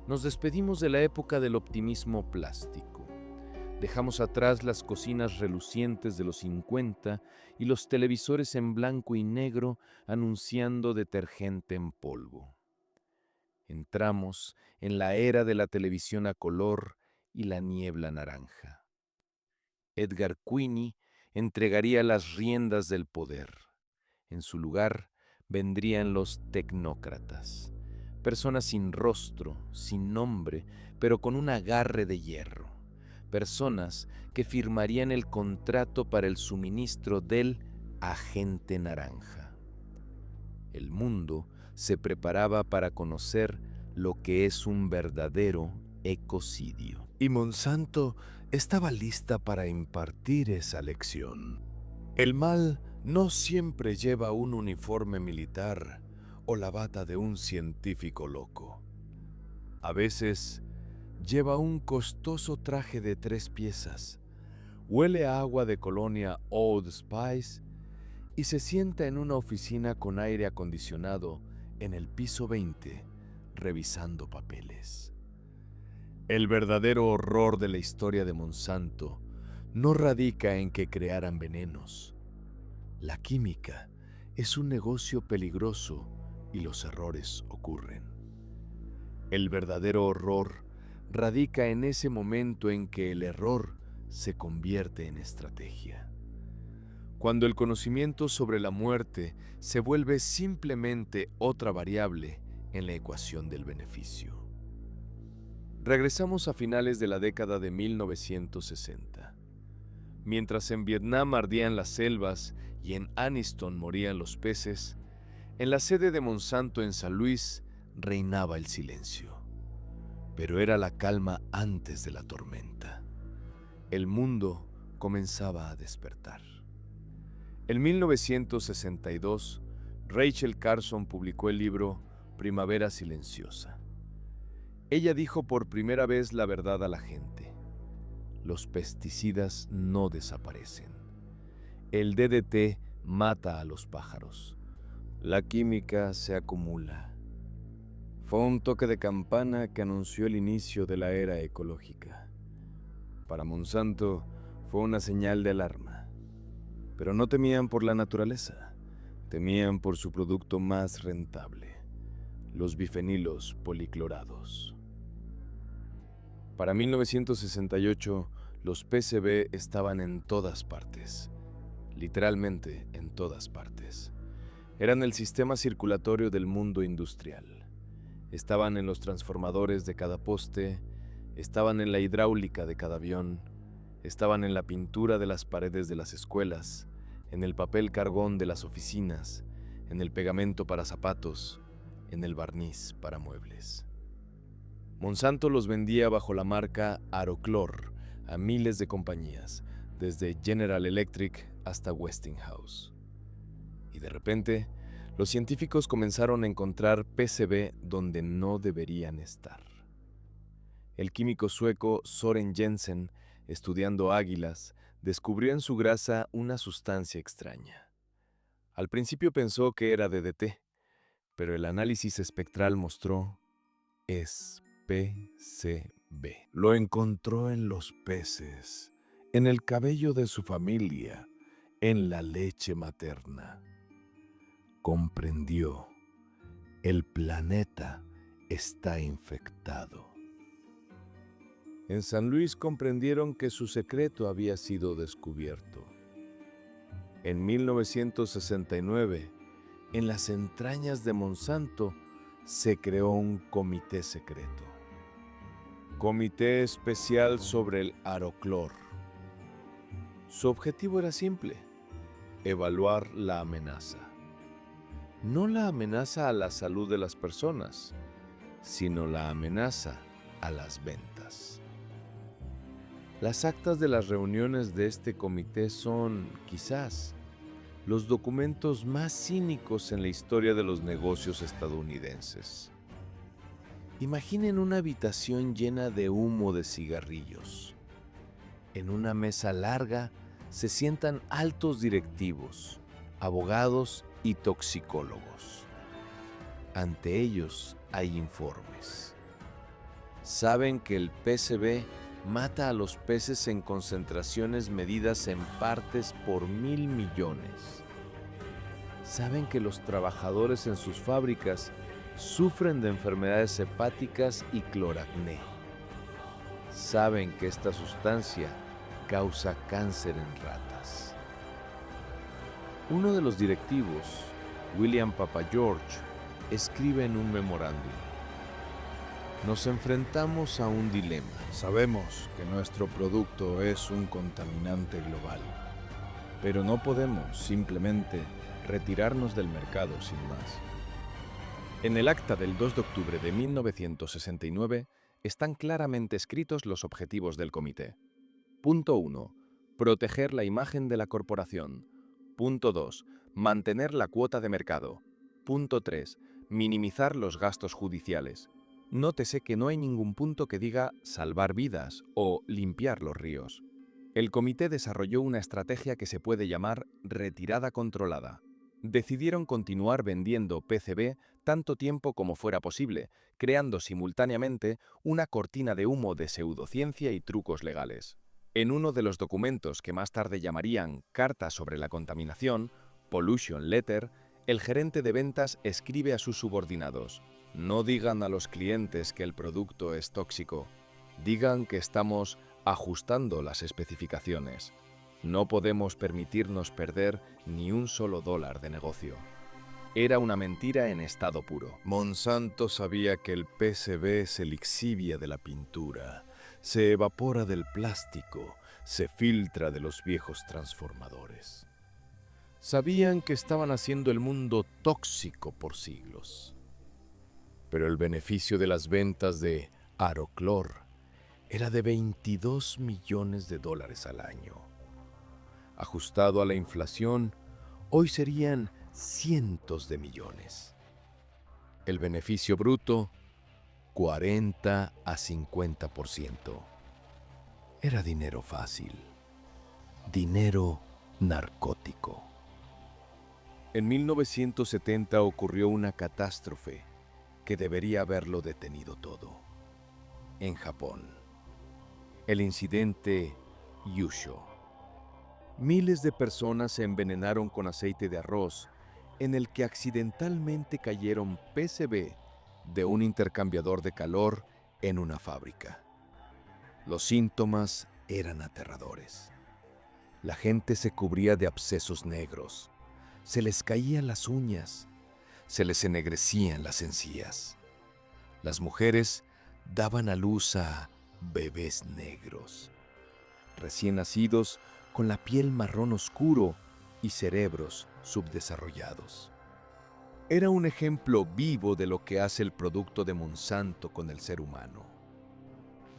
Speaker 1: Nos despedimos de la época del optimismo plástico. Dejamos atrás las cocinas relucientes de los 50 y los televisores en blanco y negro anunciando detergente en polvo. Entramos en la era de la televisión a color y la niebla naranja. Edgar Quinney entregaría las riendas del poder. En su lugar vendrían los tecnócratas, personas sin rostro, sin nombre, pero con un agarre de hierro. Personas que firmarían el contrato para el suministro del agente naranja. El mundo se preparaba para conocer lo que es un verdadero ecocidio. Y Monsanto estaba lista para impartir esa lección. El mal no siempre lleva un uniforme militar o la bata de un científico loco. A veces lleva un costoso traje de 3 piezas, huele a agua de colonia Old Spice y se sienta en una oficina con aire acondicionado en el piso 20, revisando papeles. El verdadero horror de la historia de Monsanto no radica en que crearan venenos. La química es un negocio peligroso y los errores ocurren. El verdadero horror radica en ese momento en que el error se convierte en estrategia. Cuando el conocimiento sobre la muerte se vuelve simplemente otra variable en la ecuación del beneficio. Regresamos a finales de la década de 1960. Mientras en Vietnam ardían las selvas y en Anniston morían los peces, en la sede de Monsanto en San Luis reinaba el silencio. Pero era la calma antes de la tormenta. El mundo comenzaba a despertar. En 1962, Rachel Carson publicó el libro Primavera Silenciosa. Ella dijo por primera vez la verdad a la gente. Los pesticidas no desaparecen. El DDT mata a los pájaros. La química se acumula. Fue un toque de campana que anunció el inicio de la era ecológica. Para Monsanto fue una señal de alarma. Pero no temían por la naturaleza, temían por su producto más rentable, los bifenilos policlorados. Para 1968, los PCB estaban en todas partes, literalmente en todas partes. Eran el sistema circulatorio del mundo industrial. Estaban en los transformadores de cada poste, estaban en la hidráulica de cada avión, estaban en la pintura de las paredes de las escuelas, en el papel carbón de las oficinas, en el pegamento para zapatos, en el barniz para muebles. Monsanto los vendía bajo la marca Aroclor a miles de compañías, desde General Electric hasta Westinghouse. Y de repente, los científicos comenzaron a encontrar PCB donde no deberían estar. El químico sueco Søren Jensen, estudiando águilas, descubrió en su grasa una sustancia extraña. Al principio pensó que era DDT, pero el análisis espectral mostró es PCB. Lo encontró en los peces, en el cabello de su familia, en la leche materna. Comprendió, el planeta está infectado. En San Luis comprendieron que su secreto había sido descubierto. En 1969, en las entrañas de Monsanto, se creó un comité secreto. Comité Especial sobre el Aroclor. Su objetivo era simple: evaluar la amenaza. No la amenaza a la salud de las personas, sino la amenaza a las ventas. Las actas de las reuniones de este comité son, quizás, los documentos más cínicos en la historia de los negocios estadounidenses. Imaginen una habitación llena de humo de cigarrillos. En una mesa larga se sientan altos directivos, abogados y toxicólogos. Ante ellos hay informes. Saben que el PCB mata a los peces en concentraciones medidas en partes por 1,000 millones. Saben que los trabajadores en sus fábricas sufren de enfermedades hepáticas y cloracné. Saben que esta sustancia causa cáncer en ratas. Uno de los directivos, William Papageorge, escribe en un memorándum: nos enfrentamos a un dilema. Sabemos que nuestro producto es un contaminante global, pero no podemos simplemente retirarnos del mercado sin más. En el acta del 2 de octubre de 1969 están claramente escritos los objetivos del comité. Punto 1. Proteger la imagen de la corporación. Punto 2. Mantener la cuota de mercado. Punto 3. Minimizar los gastos judiciales. Nótese que no hay ningún punto que diga salvar vidas o limpiar los ríos. El comité desarrolló una estrategia que se puede llamar retirada controlada. Decidieron continuar vendiendo PCB tanto tiempo como fuera posible, creando simultáneamente una cortina de humo de pseudociencia y trucos legales. En uno de los documentos que más tarde llamarían Carta sobre la contaminación, Pollution Letter, el gerente de ventas escribe a sus subordinados: no digan a los clientes que el producto es tóxico, digan que estamos ajustando las especificaciones.
Speaker 3: No podemos permitirnos perder ni un solo dólar de negocio. Era una mentira en estado puro.
Speaker 1: Monsanto sabía que el PCB se lixivia de la pintura, se evapora del plástico, se filtra de los viejos transformadores. Sabían que estaban haciendo el mundo tóxico por siglos. Pero el beneficio de las ventas de Aroclor era de $22 millones al año. Ajustado a la inflación, hoy serían cientos de millones. El beneficio bruto, 40 a 50%. Era dinero fácil, dinero narcótico. En 1970 ocurrió una catástrofe que debería haberlo detenido todo. En Japón, el incidente Yusho. Miles de personas se envenenaron con aceite de arroz en el que accidentalmente cayeron PCB de un intercambiador de calor en una fábrica. Los síntomas eran aterradores. La gente se cubría de abscesos negros, se les caían las uñas, se les ennegrecían las encías. Las mujeres daban a luz a bebés negros, recién nacidos con la piel marrón oscuro y cerebros subdesarrollados. Era un ejemplo vivo de lo que hace el producto de Monsanto con el ser humano.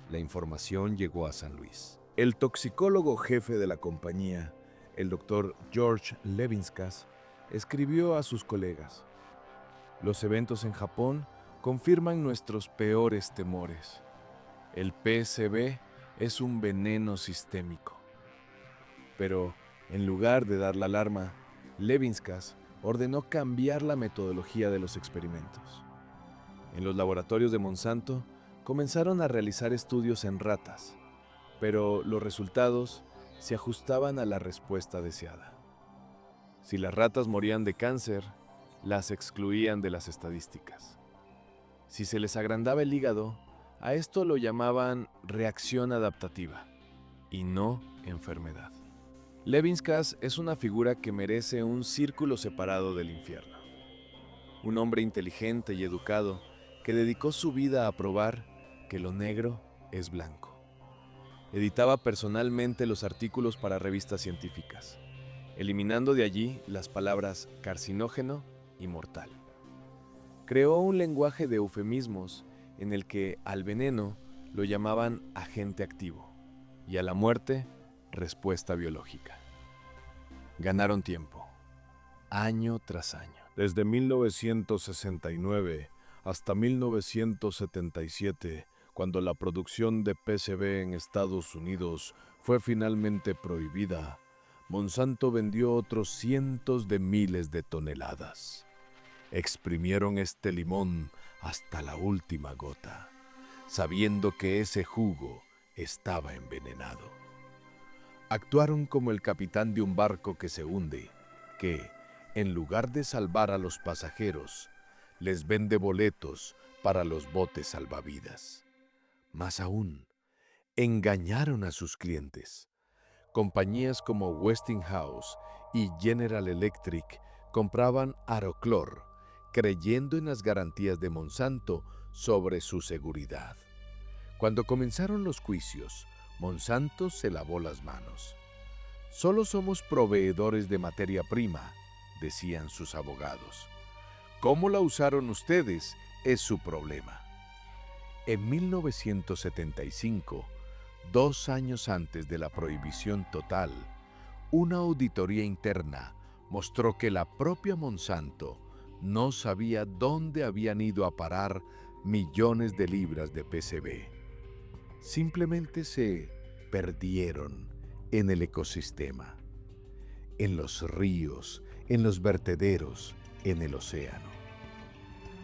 Speaker 1: La información llegó a San Luis. El toxicólogo jefe de la compañía, el doctor George Levinskas, escribió a sus colegas: los eventos en Japón confirman nuestros peores temores. El PCB es un veneno sistémico. Pero, en lugar de dar la alarma, Levinskas ordenó cambiar la metodología de los experimentos. En los laboratorios de Monsanto comenzaron a realizar estudios en ratas, pero los resultados se ajustaban a la respuesta deseada. Si las ratas morían de cáncer, las excluían de las estadísticas. Si se les agrandaba el hígado, a esto lo llamaban reacción adaptativa y no enfermedad. Levinskas es una figura que merece un círculo separado del infierno. Un hombre inteligente y educado que dedicó su vida a probar que lo negro es blanco. Editaba personalmente los artículos para revistas científicas, eliminando de allí las palabras carcinógeno y mortal. Creó un lenguaje de eufemismos en el que al veneno lo llamaban agente activo y a la muerte respuesta biológica. Ganaron tiempo, año tras año. Desde 1969 hasta 1977, cuando la producción de PCB en Estados Unidos fue finalmente prohibida, Monsanto vendió otros cientos de miles de toneladas. Exprimieron este limón hasta la última gota, sabiendo que ese jugo estaba envenenado. Actuaron como el capitán de un barco que se hunde, que, en lugar de salvar a los pasajeros, les vende boletos para los botes salvavidas. Más aún, engañaron a sus clientes. Compañías como Westinghouse y General Electric compraban Aroclor, creyendo en las garantías de Monsanto sobre su seguridad. Cuando comenzaron los juicios, Monsanto se lavó las manos. Solo somos proveedores de materia prima, decían sus abogados. ¿Cómo la usaron ustedes? Es su problema. En 1975, 2 años antes de la prohibición total, una auditoría interna mostró que la propia Monsanto no sabía dónde habían ido a parar millones de libras de PCB. Simplemente se perdieron en el ecosistema, en los ríos, en los vertederos, en el océano.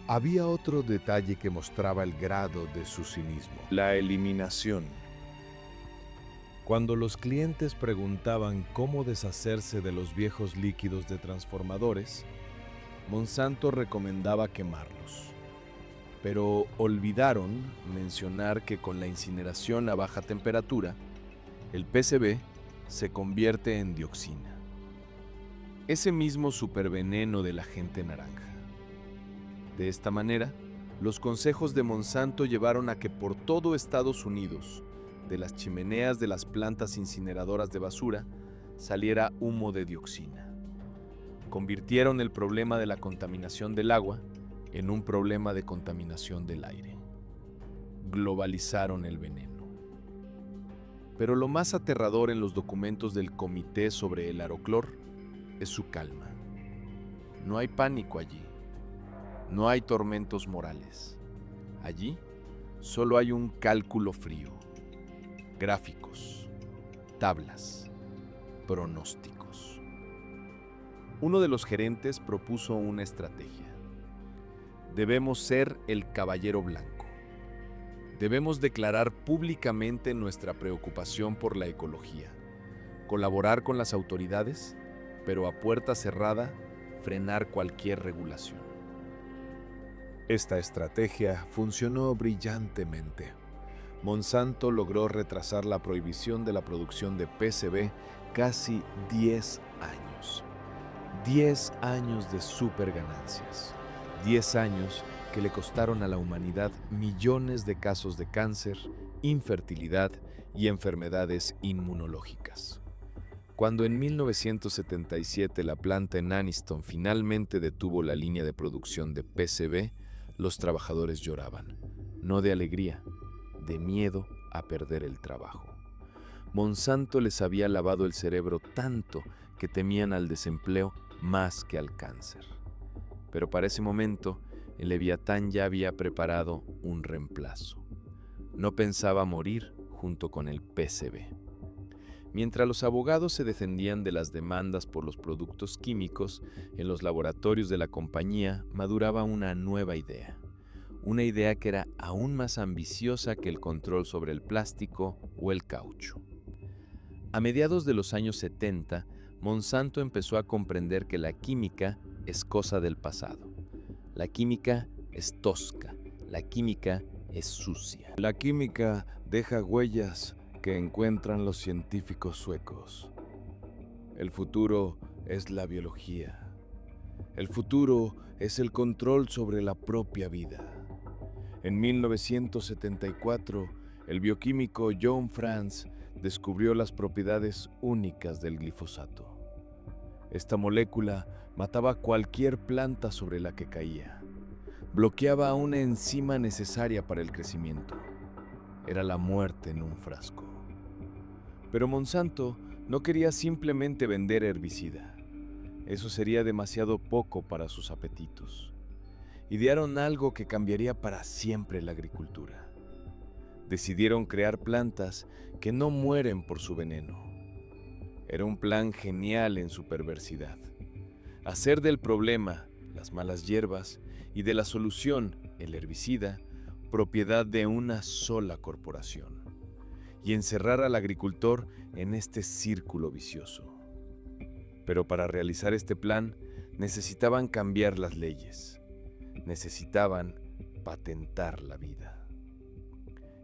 Speaker 1: Había otro detalle que mostraba el grado de su cinismo: la eliminación. Cuando los clientes preguntaban cómo deshacerse de los viejos líquidos de transformadores, Monsanto recomendaba quemarlos. Pero olvidaron mencionar que con la incineración a baja temperatura, el PCB
Speaker 2: se convierte en dioxina, ese mismo superveneno del agente naranja. De esta manera, los consejos de Monsanto llevaron a que por todo Estados Unidos, de las chimeneas de las plantas incineradoras de basura, saliera humo de dioxina. Convirtieron el problema de la contaminación del agua en un problema de contaminación del aire. Globalizaron el veneno. Pero lo más aterrador en los documentos del Comité sobre el Aeroclor es su calma. No hay pánico allí. No hay tormentos morales. Allí solo hay un cálculo frío, gráficos, tablas, pronósticos. Uno de los gerentes propuso una estrategia. Debemos ser el caballero blanco. Debemos declarar públicamente nuestra preocupación por la ecología, colaborar con las autoridades, pero a puerta cerrada, frenar cualquier regulación. Esta estrategia funcionó brillantemente. Monsanto logró retrasar la prohibición de la producción de PCB casi 10 años. 10 años de superganancias. 10 años que le costaron a la humanidad millones de casos de cáncer, infertilidad y enfermedades inmunológicas. Cuando en 1977 la planta en Anniston finalmente detuvo la línea de producción de PCB, los trabajadores lloraban, no de alegría, de miedo a perder el trabajo. Monsanto les había lavado el cerebro tanto que temían al desempleo más que al cáncer. Pero para ese momento, el Leviatán ya había preparado un reemplazo. No pensaba morir junto con el PCB. Mientras los abogados se defendían de las demandas por los productos químicos, en los laboratorios de la compañía maduraba una nueva idea. Una idea que era aún más ambiciosa que el control sobre el plástico o el caucho. A mediados de los años 70, Monsanto empezó a comprender que la química es cosa del pasado. La química es tosca, la química es sucia. La química deja huellas que encuentran los científicos suecos. El futuro es la biología. El futuro es el control sobre la propia vida. En 1974, el bioquímico John Franz descubrió las propiedades únicas del glifosato. Esta molécula mataba cualquier planta sobre la que caía. Bloqueaba una enzima necesaria para el crecimiento. Era la muerte en un frasco. Pero Monsanto no quería simplemente vender herbicida. Eso sería demasiado poco para sus apetitos. Idearon algo que cambiaría para siempre la agricultura. Decidieron crear plantas que no mueren por su veneno. Era un plan genial en su perversidad. Hacer del problema, las malas hierbas, y de la solución, el herbicida, propiedad de una sola corporación, y encerrar al agricultor en este círculo vicioso. Pero para realizar este plan, necesitaban cambiar las leyes. Necesitaban patentar la vida.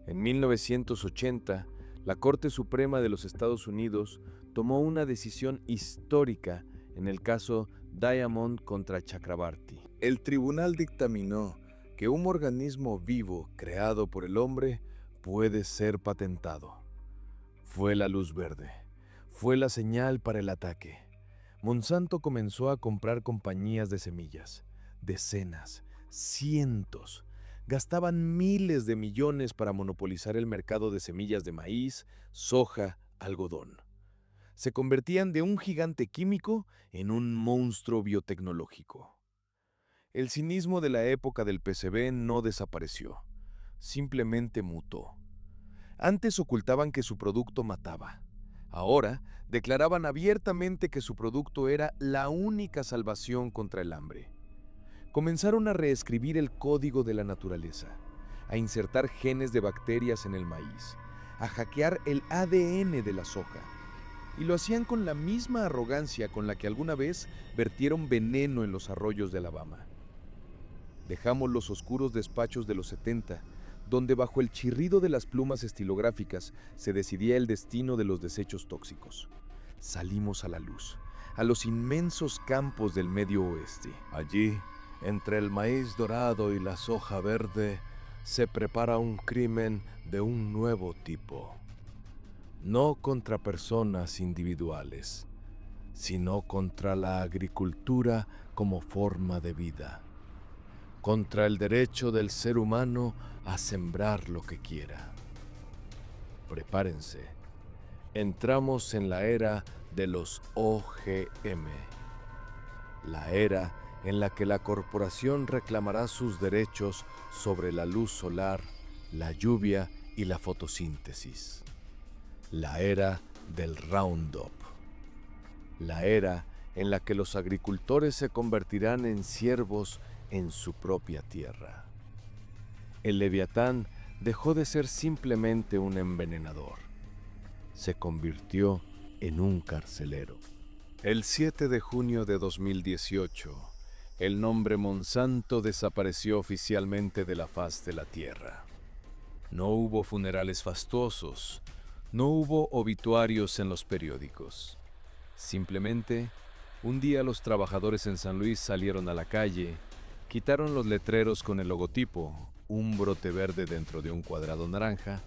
Speaker 2: En 1980, la Corte Suprema de los Estados Unidos tomó una decisión histórica en el caso Diamond contra Chakrabarty. El tribunal dictaminó que un organismo vivo creado por el hombre puede ser patentado. Fue la luz verde. Fue la señal para el ataque. Monsanto comenzó a comprar compañías de semillas. Decenas, cientos. Gastaban miles de millones para monopolizar el mercado de semillas de maíz, soja, algodón. Se convertían de un gigante químico en un monstruo biotecnológico. El cinismo de la época del PCB no desapareció, simplemente mutó. Antes ocultaban que su producto mataba. Ahora declaraban abiertamente que su producto era la única salvación contra el hambre. Comenzaron a reescribir el código de la naturaleza, a insertar genes de bacterias en el maíz, a hackear el ADN de la soja. Y lo hacían con la misma arrogancia con la que alguna vez vertieron veneno en los arroyos de Alabama. Dejamos los oscuros despachos de los 70,
Speaker 3: donde bajo el chirrido de las plumas estilográficas se decidía el destino de los desechos tóxicos. Salimos a la luz, a los inmensos campos del Medio Oeste.
Speaker 1: Allí, entre el maíz dorado y la soja verde, se prepara un crimen de un nuevo tipo. No contra personas individuales, sino contra la agricultura como forma de vida, contra el derecho del ser humano a sembrar lo que quiera. Prepárense, entramos en la era de los OGM, la era en la que la corporación reclamará sus derechos sobre la luz solar, la lluvia y la fotosíntesis. La era del Roundup. La era en la que los agricultores se convertirán en siervos en su propia tierra. El Leviatán dejó de ser simplemente un envenenador. Se convirtió en un carcelero. El 7 de junio de 2018, el nombre Monsanto desapareció oficialmente de la faz de la tierra. No hubo funerales fastuosos, no hubo obituarios en los periódicos. Simplemente, un día los trabajadores en San Luis salieron a la calle, quitaron los letreros con el logotipo, un brote verde dentro de un cuadrado naranja,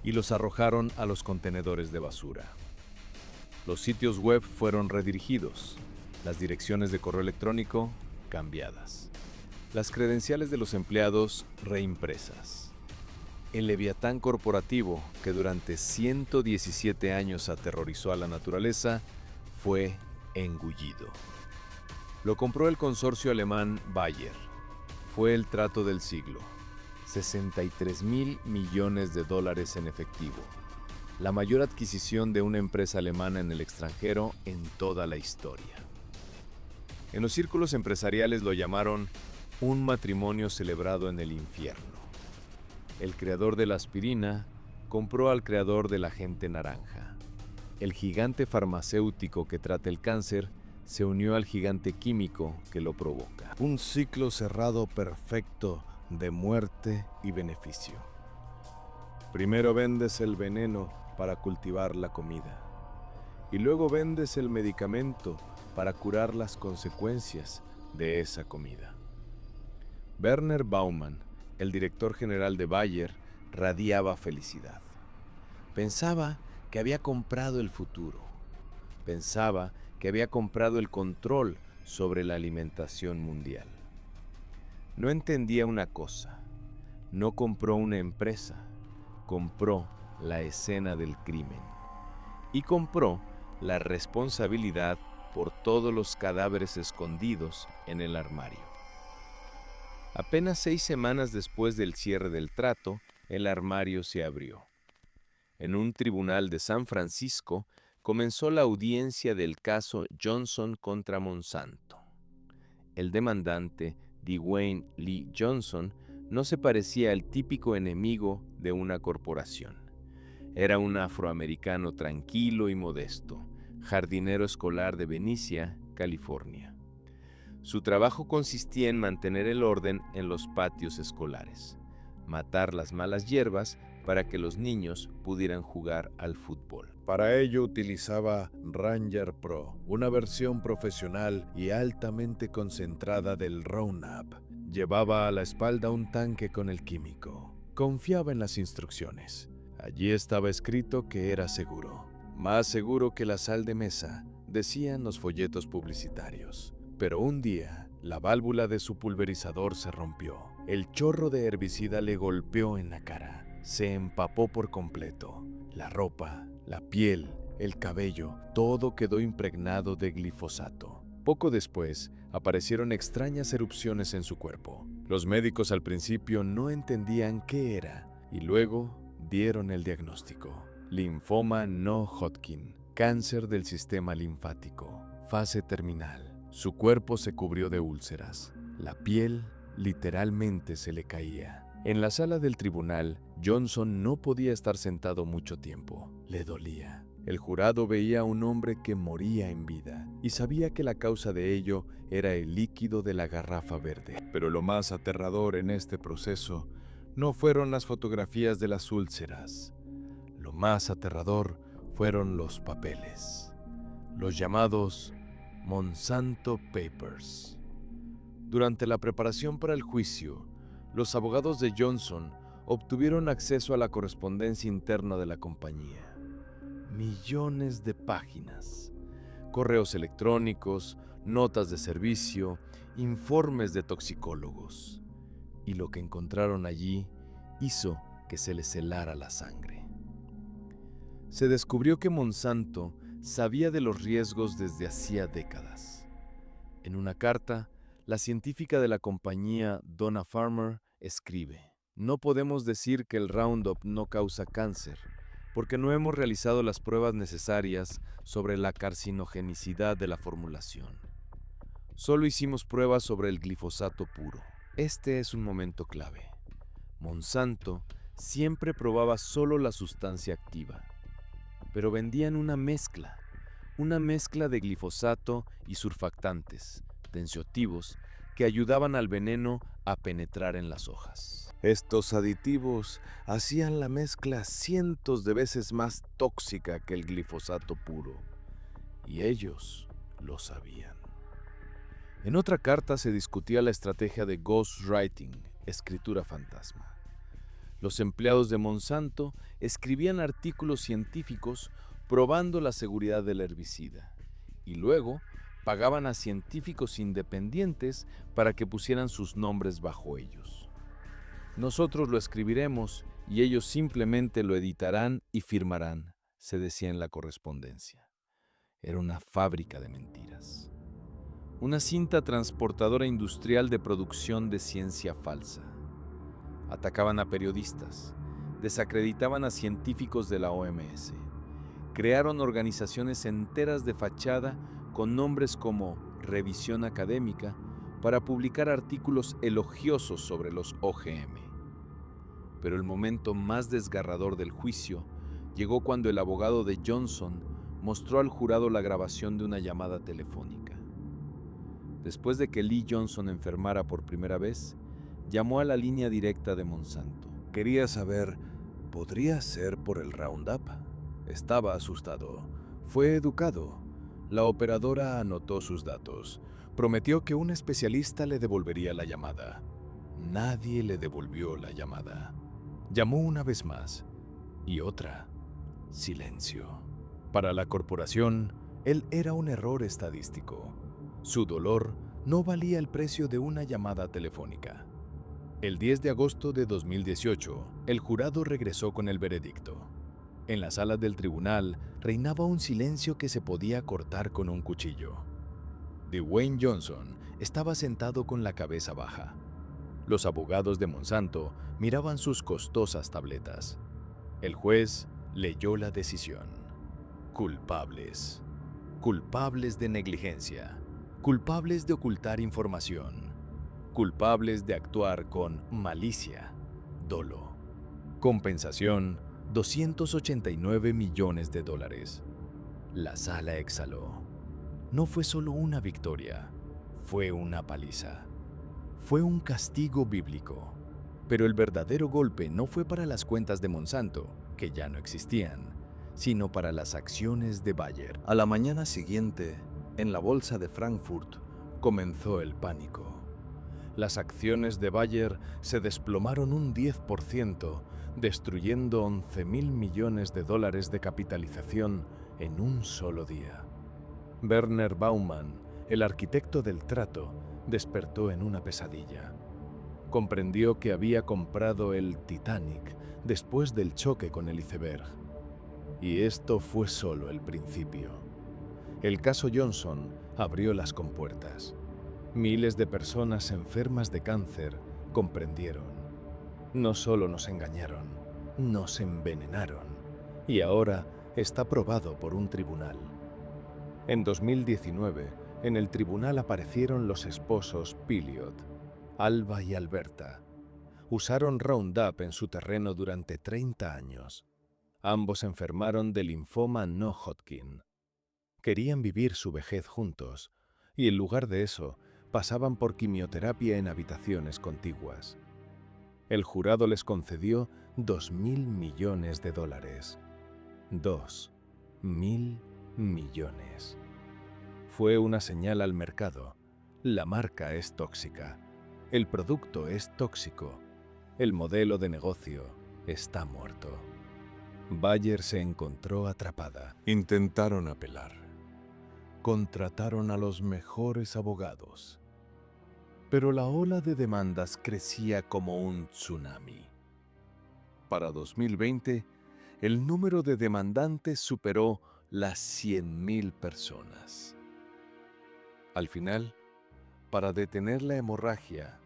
Speaker 1: y los arrojaron a los contenedores de basura. Los sitios web fueron redirigidos, las direcciones de correo electrónico cambiadas, las credenciales de los empleados reimpresas. El Leviatán corporativo, que durante 117 años aterrorizó a la naturaleza, fue engullido. Lo compró el consorcio alemán Bayer. Fue el trato del siglo. 63.000 millones de dólares en efectivo. La mayor adquisición de una empresa alemana en el extranjero en toda la historia. En los círculos empresariales lo llamaron un matrimonio celebrado en el infierno. El creador de la aspirina compró al creador del agente naranja. El gigante farmacéutico que trata el cáncer se unió al gigante químico que lo provoca. Un ciclo cerrado perfecto de muerte y beneficio. Primero vendes el veneno para cultivar la comida, y luego vendes el medicamento para curar las consecuencias de esa comida. Werner Baumann, el director general de Bayer, radiaba felicidad. Pensaba que había comprado el futuro. Pensaba que había comprado el control sobre la alimentación mundial. No entendía una cosa. No compró una empresa, compró la escena del crimen. Y compró la responsabilidad por todos los cadáveres escondidos en el armario. Apenas 6 semanas después del cierre del trato, el armario se abrió. En un tribunal de San Francisco comenzó la audiencia del caso Johnson contra Monsanto. El demandante, Dwayne Lee Johnson, no se parecía al típico enemigo de una corporación. Era un afroamericano tranquilo y modesto, jardinero escolar de Benicia, California. Su trabajo consistía en mantener el orden en los patios escolares, matar las malas hierbas para que los niños pudieran jugar al fútbol. Para ello utilizaba Ranger Pro, una versión profesional y altamente concentrada del Roundup. Llevaba a la espalda un tanque con el químico. Confiaba en las instrucciones. Allí estaba escrito que era seguro. Más seguro que la sal de mesa, decían los folletos publicitarios. Pero un día, la válvula de su pulverizador se rompió. El chorro de herbicida le golpeó en la cara. Se empapó por completo. La ropa, la piel, el cabello, todo quedó impregnado de glifosato. Poco después, aparecieron extrañas erupciones en su cuerpo. Los médicos al principio no entendían qué era y luego dieron el diagnóstico. Linfoma no Hodgkin, cáncer del sistema linfático, fase terminal. Su cuerpo se cubrió de úlceras. La piel literalmente se le caía. En la sala del tribunal, Johnson no podía estar sentado mucho tiempo. Le dolía. El jurado veía a un hombre que moría en vida y sabía que la causa de ello era el líquido de la garrafa verde. Pero lo más aterrador en este proceso
Speaker 2: No fueron las fotografías de las úlceras. Lo más aterrador fueron los papeles, los llamados Monsanto Papers. Durante la preparación para el juicio, los abogados de Johnson obtuvieron acceso a la correspondencia interna de la compañía. Millones de páginas, correos electrónicos, notas de servicio, informes de toxicólogos. Y lo que encontraron allí hizo que se les helara la sangre. Se descubrió que Monsanto sabía de los riesgos desde hacía décadas. En una carta, la científica de la compañía, Donna Farmer, escribe: "No podemos decir que el Roundup no causa cáncer, porque no hemos realizado las pruebas necesarias sobre la carcinogenicidad de la formulación. Solo hicimos pruebas sobre el glifosato puro". Este es un momento clave. Monsanto siempre probaba solo la sustancia activa, pero vendían una mezcla de glifosato y surfactantes, tensioactivos, que ayudaban al veneno a penetrar en las hojas. Estos aditivos hacían la mezcla cientos de veces más tóxica que el glifosato puro, y ellos lo sabían. En otra carta se discutía la estrategia de ghostwriting, escritura fantasma. Los empleados de Monsanto escribían artículos científicos probando la seguridad del herbicida, y luego pagaban a científicos independientes para que pusieran sus nombres bajo ellos. "Nosotros lo escribiremos y ellos simplemente lo editarán y firmarán", se decía en la correspondencia. Era una fábrica de mentiras. Una cinta transportadora industrial de producción de ciencia falsa. Atacaban a periodistas, desacreditaban a científicos de la OMS, crearon organizaciones enteras de fachada con nombres como Revisión Académica para publicar artículos elogiosos sobre los OGM. Pero el momento más desgarrador del juicio llegó cuando el abogado de Johnson mostró al jurado la grabación de una llamada telefónica. Después de que Lee Johnson enfermara por primera vez, llamó a la línea directa de Monsanto. Quería saber, ¿podría ser por el Roundup? Estaba asustado. Fue educado. La operadora anotó sus datos. Prometió que un especialista le devolvería la llamada. Nadie le devolvió la llamada. Llamó una vez más. Y otra. Silencio. Para la corporación, él era un error estadístico. Su dolor no valía el precio de una llamada telefónica. El 10 de agosto de 2018, el jurado regresó con el veredicto. En la sala del tribunal reinaba un silencio que se podía cortar con un cuchillo. Dwayne Johnson estaba sentado con la cabeza baja. Los abogados de Monsanto miraban sus costosas tabletas. El juez leyó la decisión. Culpables. Culpables de negligencia. Culpables de ocultar información. Culpables de actuar con malicia, dolo. Compensación, $289 millones. La sala exhaló. No fue solo una victoria, fue una paliza. Fue un castigo bíblico. Pero el verdadero golpe no fue para las cuentas de Monsanto, que ya no existían, sino para las acciones de Bayer. A la mañana siguiente, en la bolsa de Frankfurt, comenzó el pánico. Las acciones de Bayer se desplomaron un 10%, destruyendo $11.000 millones de capitalización en un solo día. Werner Baumann, el arquitecto del trato, despertó en una pesadilla. Comprendió que había comprado el Titanic después del choque con el iceberg. Y esto fue solo el principio. El caso Johnson abrió las compuertas. Miles de personas enfermas de cáncer comprendieron. No solo nos engañaron, nos envenenaron. Y ahora está probado por un tribunal. En 2019, en el tribunal aparecieron los esposos Pilliot, Alba y Alberta. Usaron Roundup en su terreno durante 30 años. Ambos enfermaron de linfoma no Hodgkin. Querían vivir su vejez juntos, y en lugar de eso, pasaban por quimioterapia en habitaciones contiguas. El jurado les concedió $2.000 millones. $2.000 millones. Fue una señal al mercado. La marca es tóxica. El producto es tóxico. El modelo de negocio está muerto. Bayer se encontró atrapada.
Speaker 1: Intentaron apelar. Contrataron a los mejores abogados. Pero la ola de demandas crecía como un tsunami. Para 2020, el número de demandantes superó las 100.000 personas. Al final, para detener la hemorragia,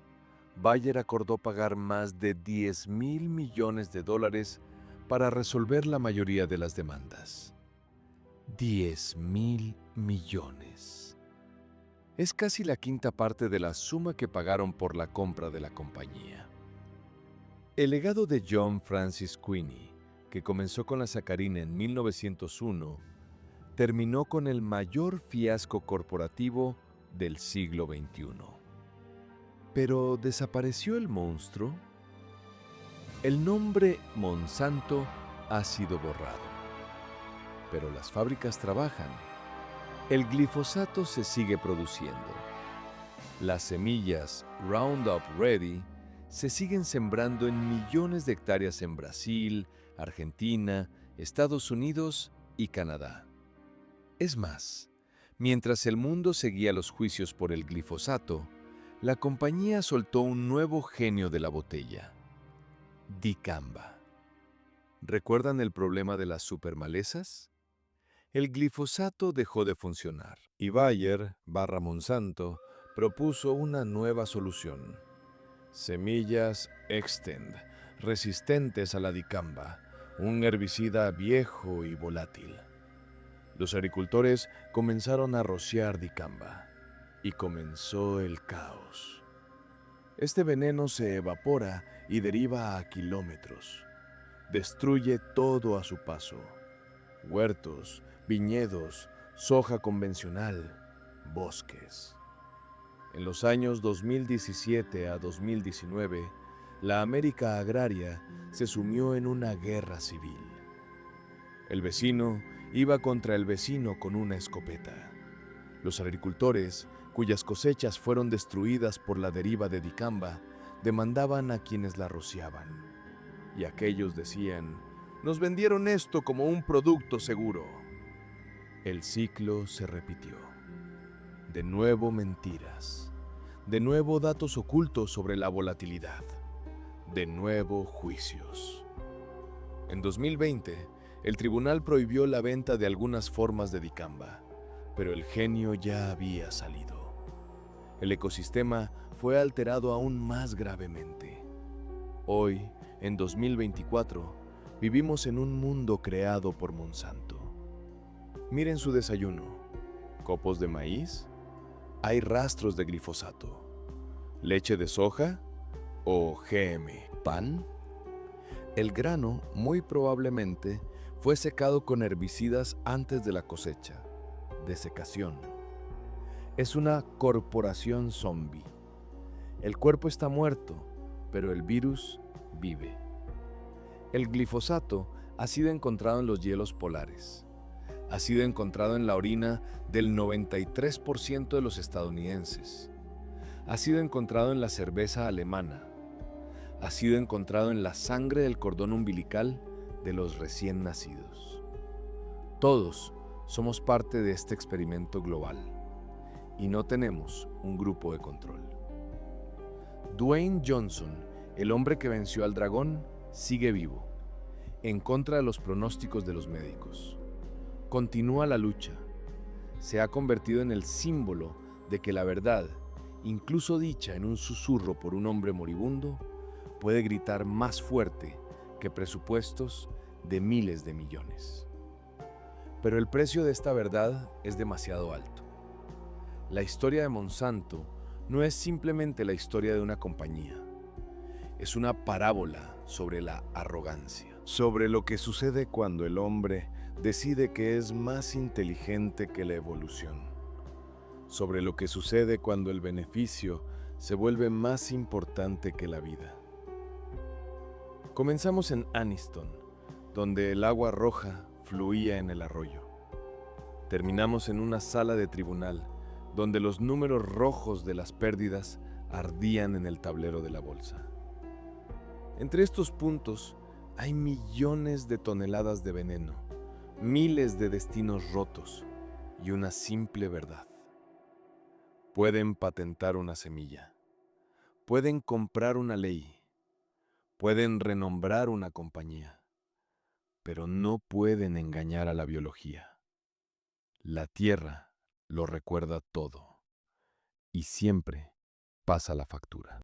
Speaker 1: Bayer acordó pagar más de $10.000 millones para resolver la mayoría de las demandas. $10.000 millones. Es casi la quinta parte de la suma que pagaron por la compra de la compañía. El legado de John Francis Quinney, que comenzó con la sacarina en 1901, terminó con el mayor fiasco corporativo del siglo XXI. ¿Pero desapareció el monstruo? El nombre Monsanto ha sido borrado, pero las fábricas trabajan. El glifosato se sigue produciendo. Las semillas Roundup Ready se siguen sembrando en millones de hectáreas en Brasil, Argentina, Estados Unidos y Canadá. Es más, mientras el mundo seguía los juicios por el glifosato, la compañía soltó un nuevo genio de la botella: dicamba. ¿Recuerdan el problema de las supermalezas? El glifosato dejó de funcionar y Bayer/Monsanto propuso una nueva solución: semillas Extend, resistentes a la dicamba, un herbicida viejo y volátil. Los agricultores comenzaron a rociar dicamba y comenzó el caos. Este veneno se evapora y deriva a kilómetros. Destruye todo a su paso: huertos, viñedos, soja convencional, bosques. En los años 2017 a 2019, la América agraria se sumió en una guerra civil. El vecino iba contra el vecino con una escopeta. Los agricultores, cuyas cosechas fueron destruidas por la deriva de dicamba, demandaban a quienes la rociaban. Y aquellos decían: «Nos vendieron esto como un producto seguro». El ciclo se repitió. De nuevo mentiras. De nuevo datos ocultos sobre la volatilidad. De nuevo juicios. En 2020, el tribunal prohibió la venta de algunas formas de dicamba, pero el genio ya había salido. El ecosistema fue alterado aún más gravemente. Hoy, en 2024, vivimos en un mundo creado por Monsanto. Miren su desayuno. ¿Copos de maíz? Hay rastros de glifosato. ¿Leche de soja o GM? ¿Pan? El grano, muy probablemente, fue secado con herbicidas antes de la cosecha. Desecación. Es una corporación zombie. El cuerpo está muerto, pero el virus vive. El glifosato ha sido encontrado en los hielos polares. Ha sido encontrado en la orina del 93% de los estadounidenses. Ha sido encontrado en la cerveza alemana. Ha sido encontrado en la sangre del cordón umbilical de los recién nacidos. Todos somos parte de este experimento global y no tenemos un grupo de control. Dwayne Johnson, el hombre que venció al dragón, sigue vivo, en contra de los pronósticos de los médicos. Continúa la lucha. Se ha convertido en el símbolo de que la verdad, incluso dicha en un susurro por un hombre moribundo, puede gritar más fuerte que presupuestos de miles de millones. Pero el precio de esta verdad es demasiado alto. La historia de Monsanto no es simplemente la historia de una compañía. Es una parábola sobre la arrogancia, sobre lo que sucede cuando el hombre decide que es más inteligente que la evolución, sobre lo que sucede cuando el beneficio se vuelve más importante que la vida. Comenzamos en Aniston, donde el agua roja fluía en el arroyo. Terminamos en una sala de tribunal, donde los números rojos de las pérdidas ardían en el tablero de la bolsa. Entre estos puntos hay millones de toneladas de veneno, miles de destinos rotos y una simple verdad. Pueden patentar una semilla, pueden comprar una ley, pueden renombrar una compañía, pero no pueden engañar a la biología. La Tierra lo recuerda todo y siempre pasa la factura.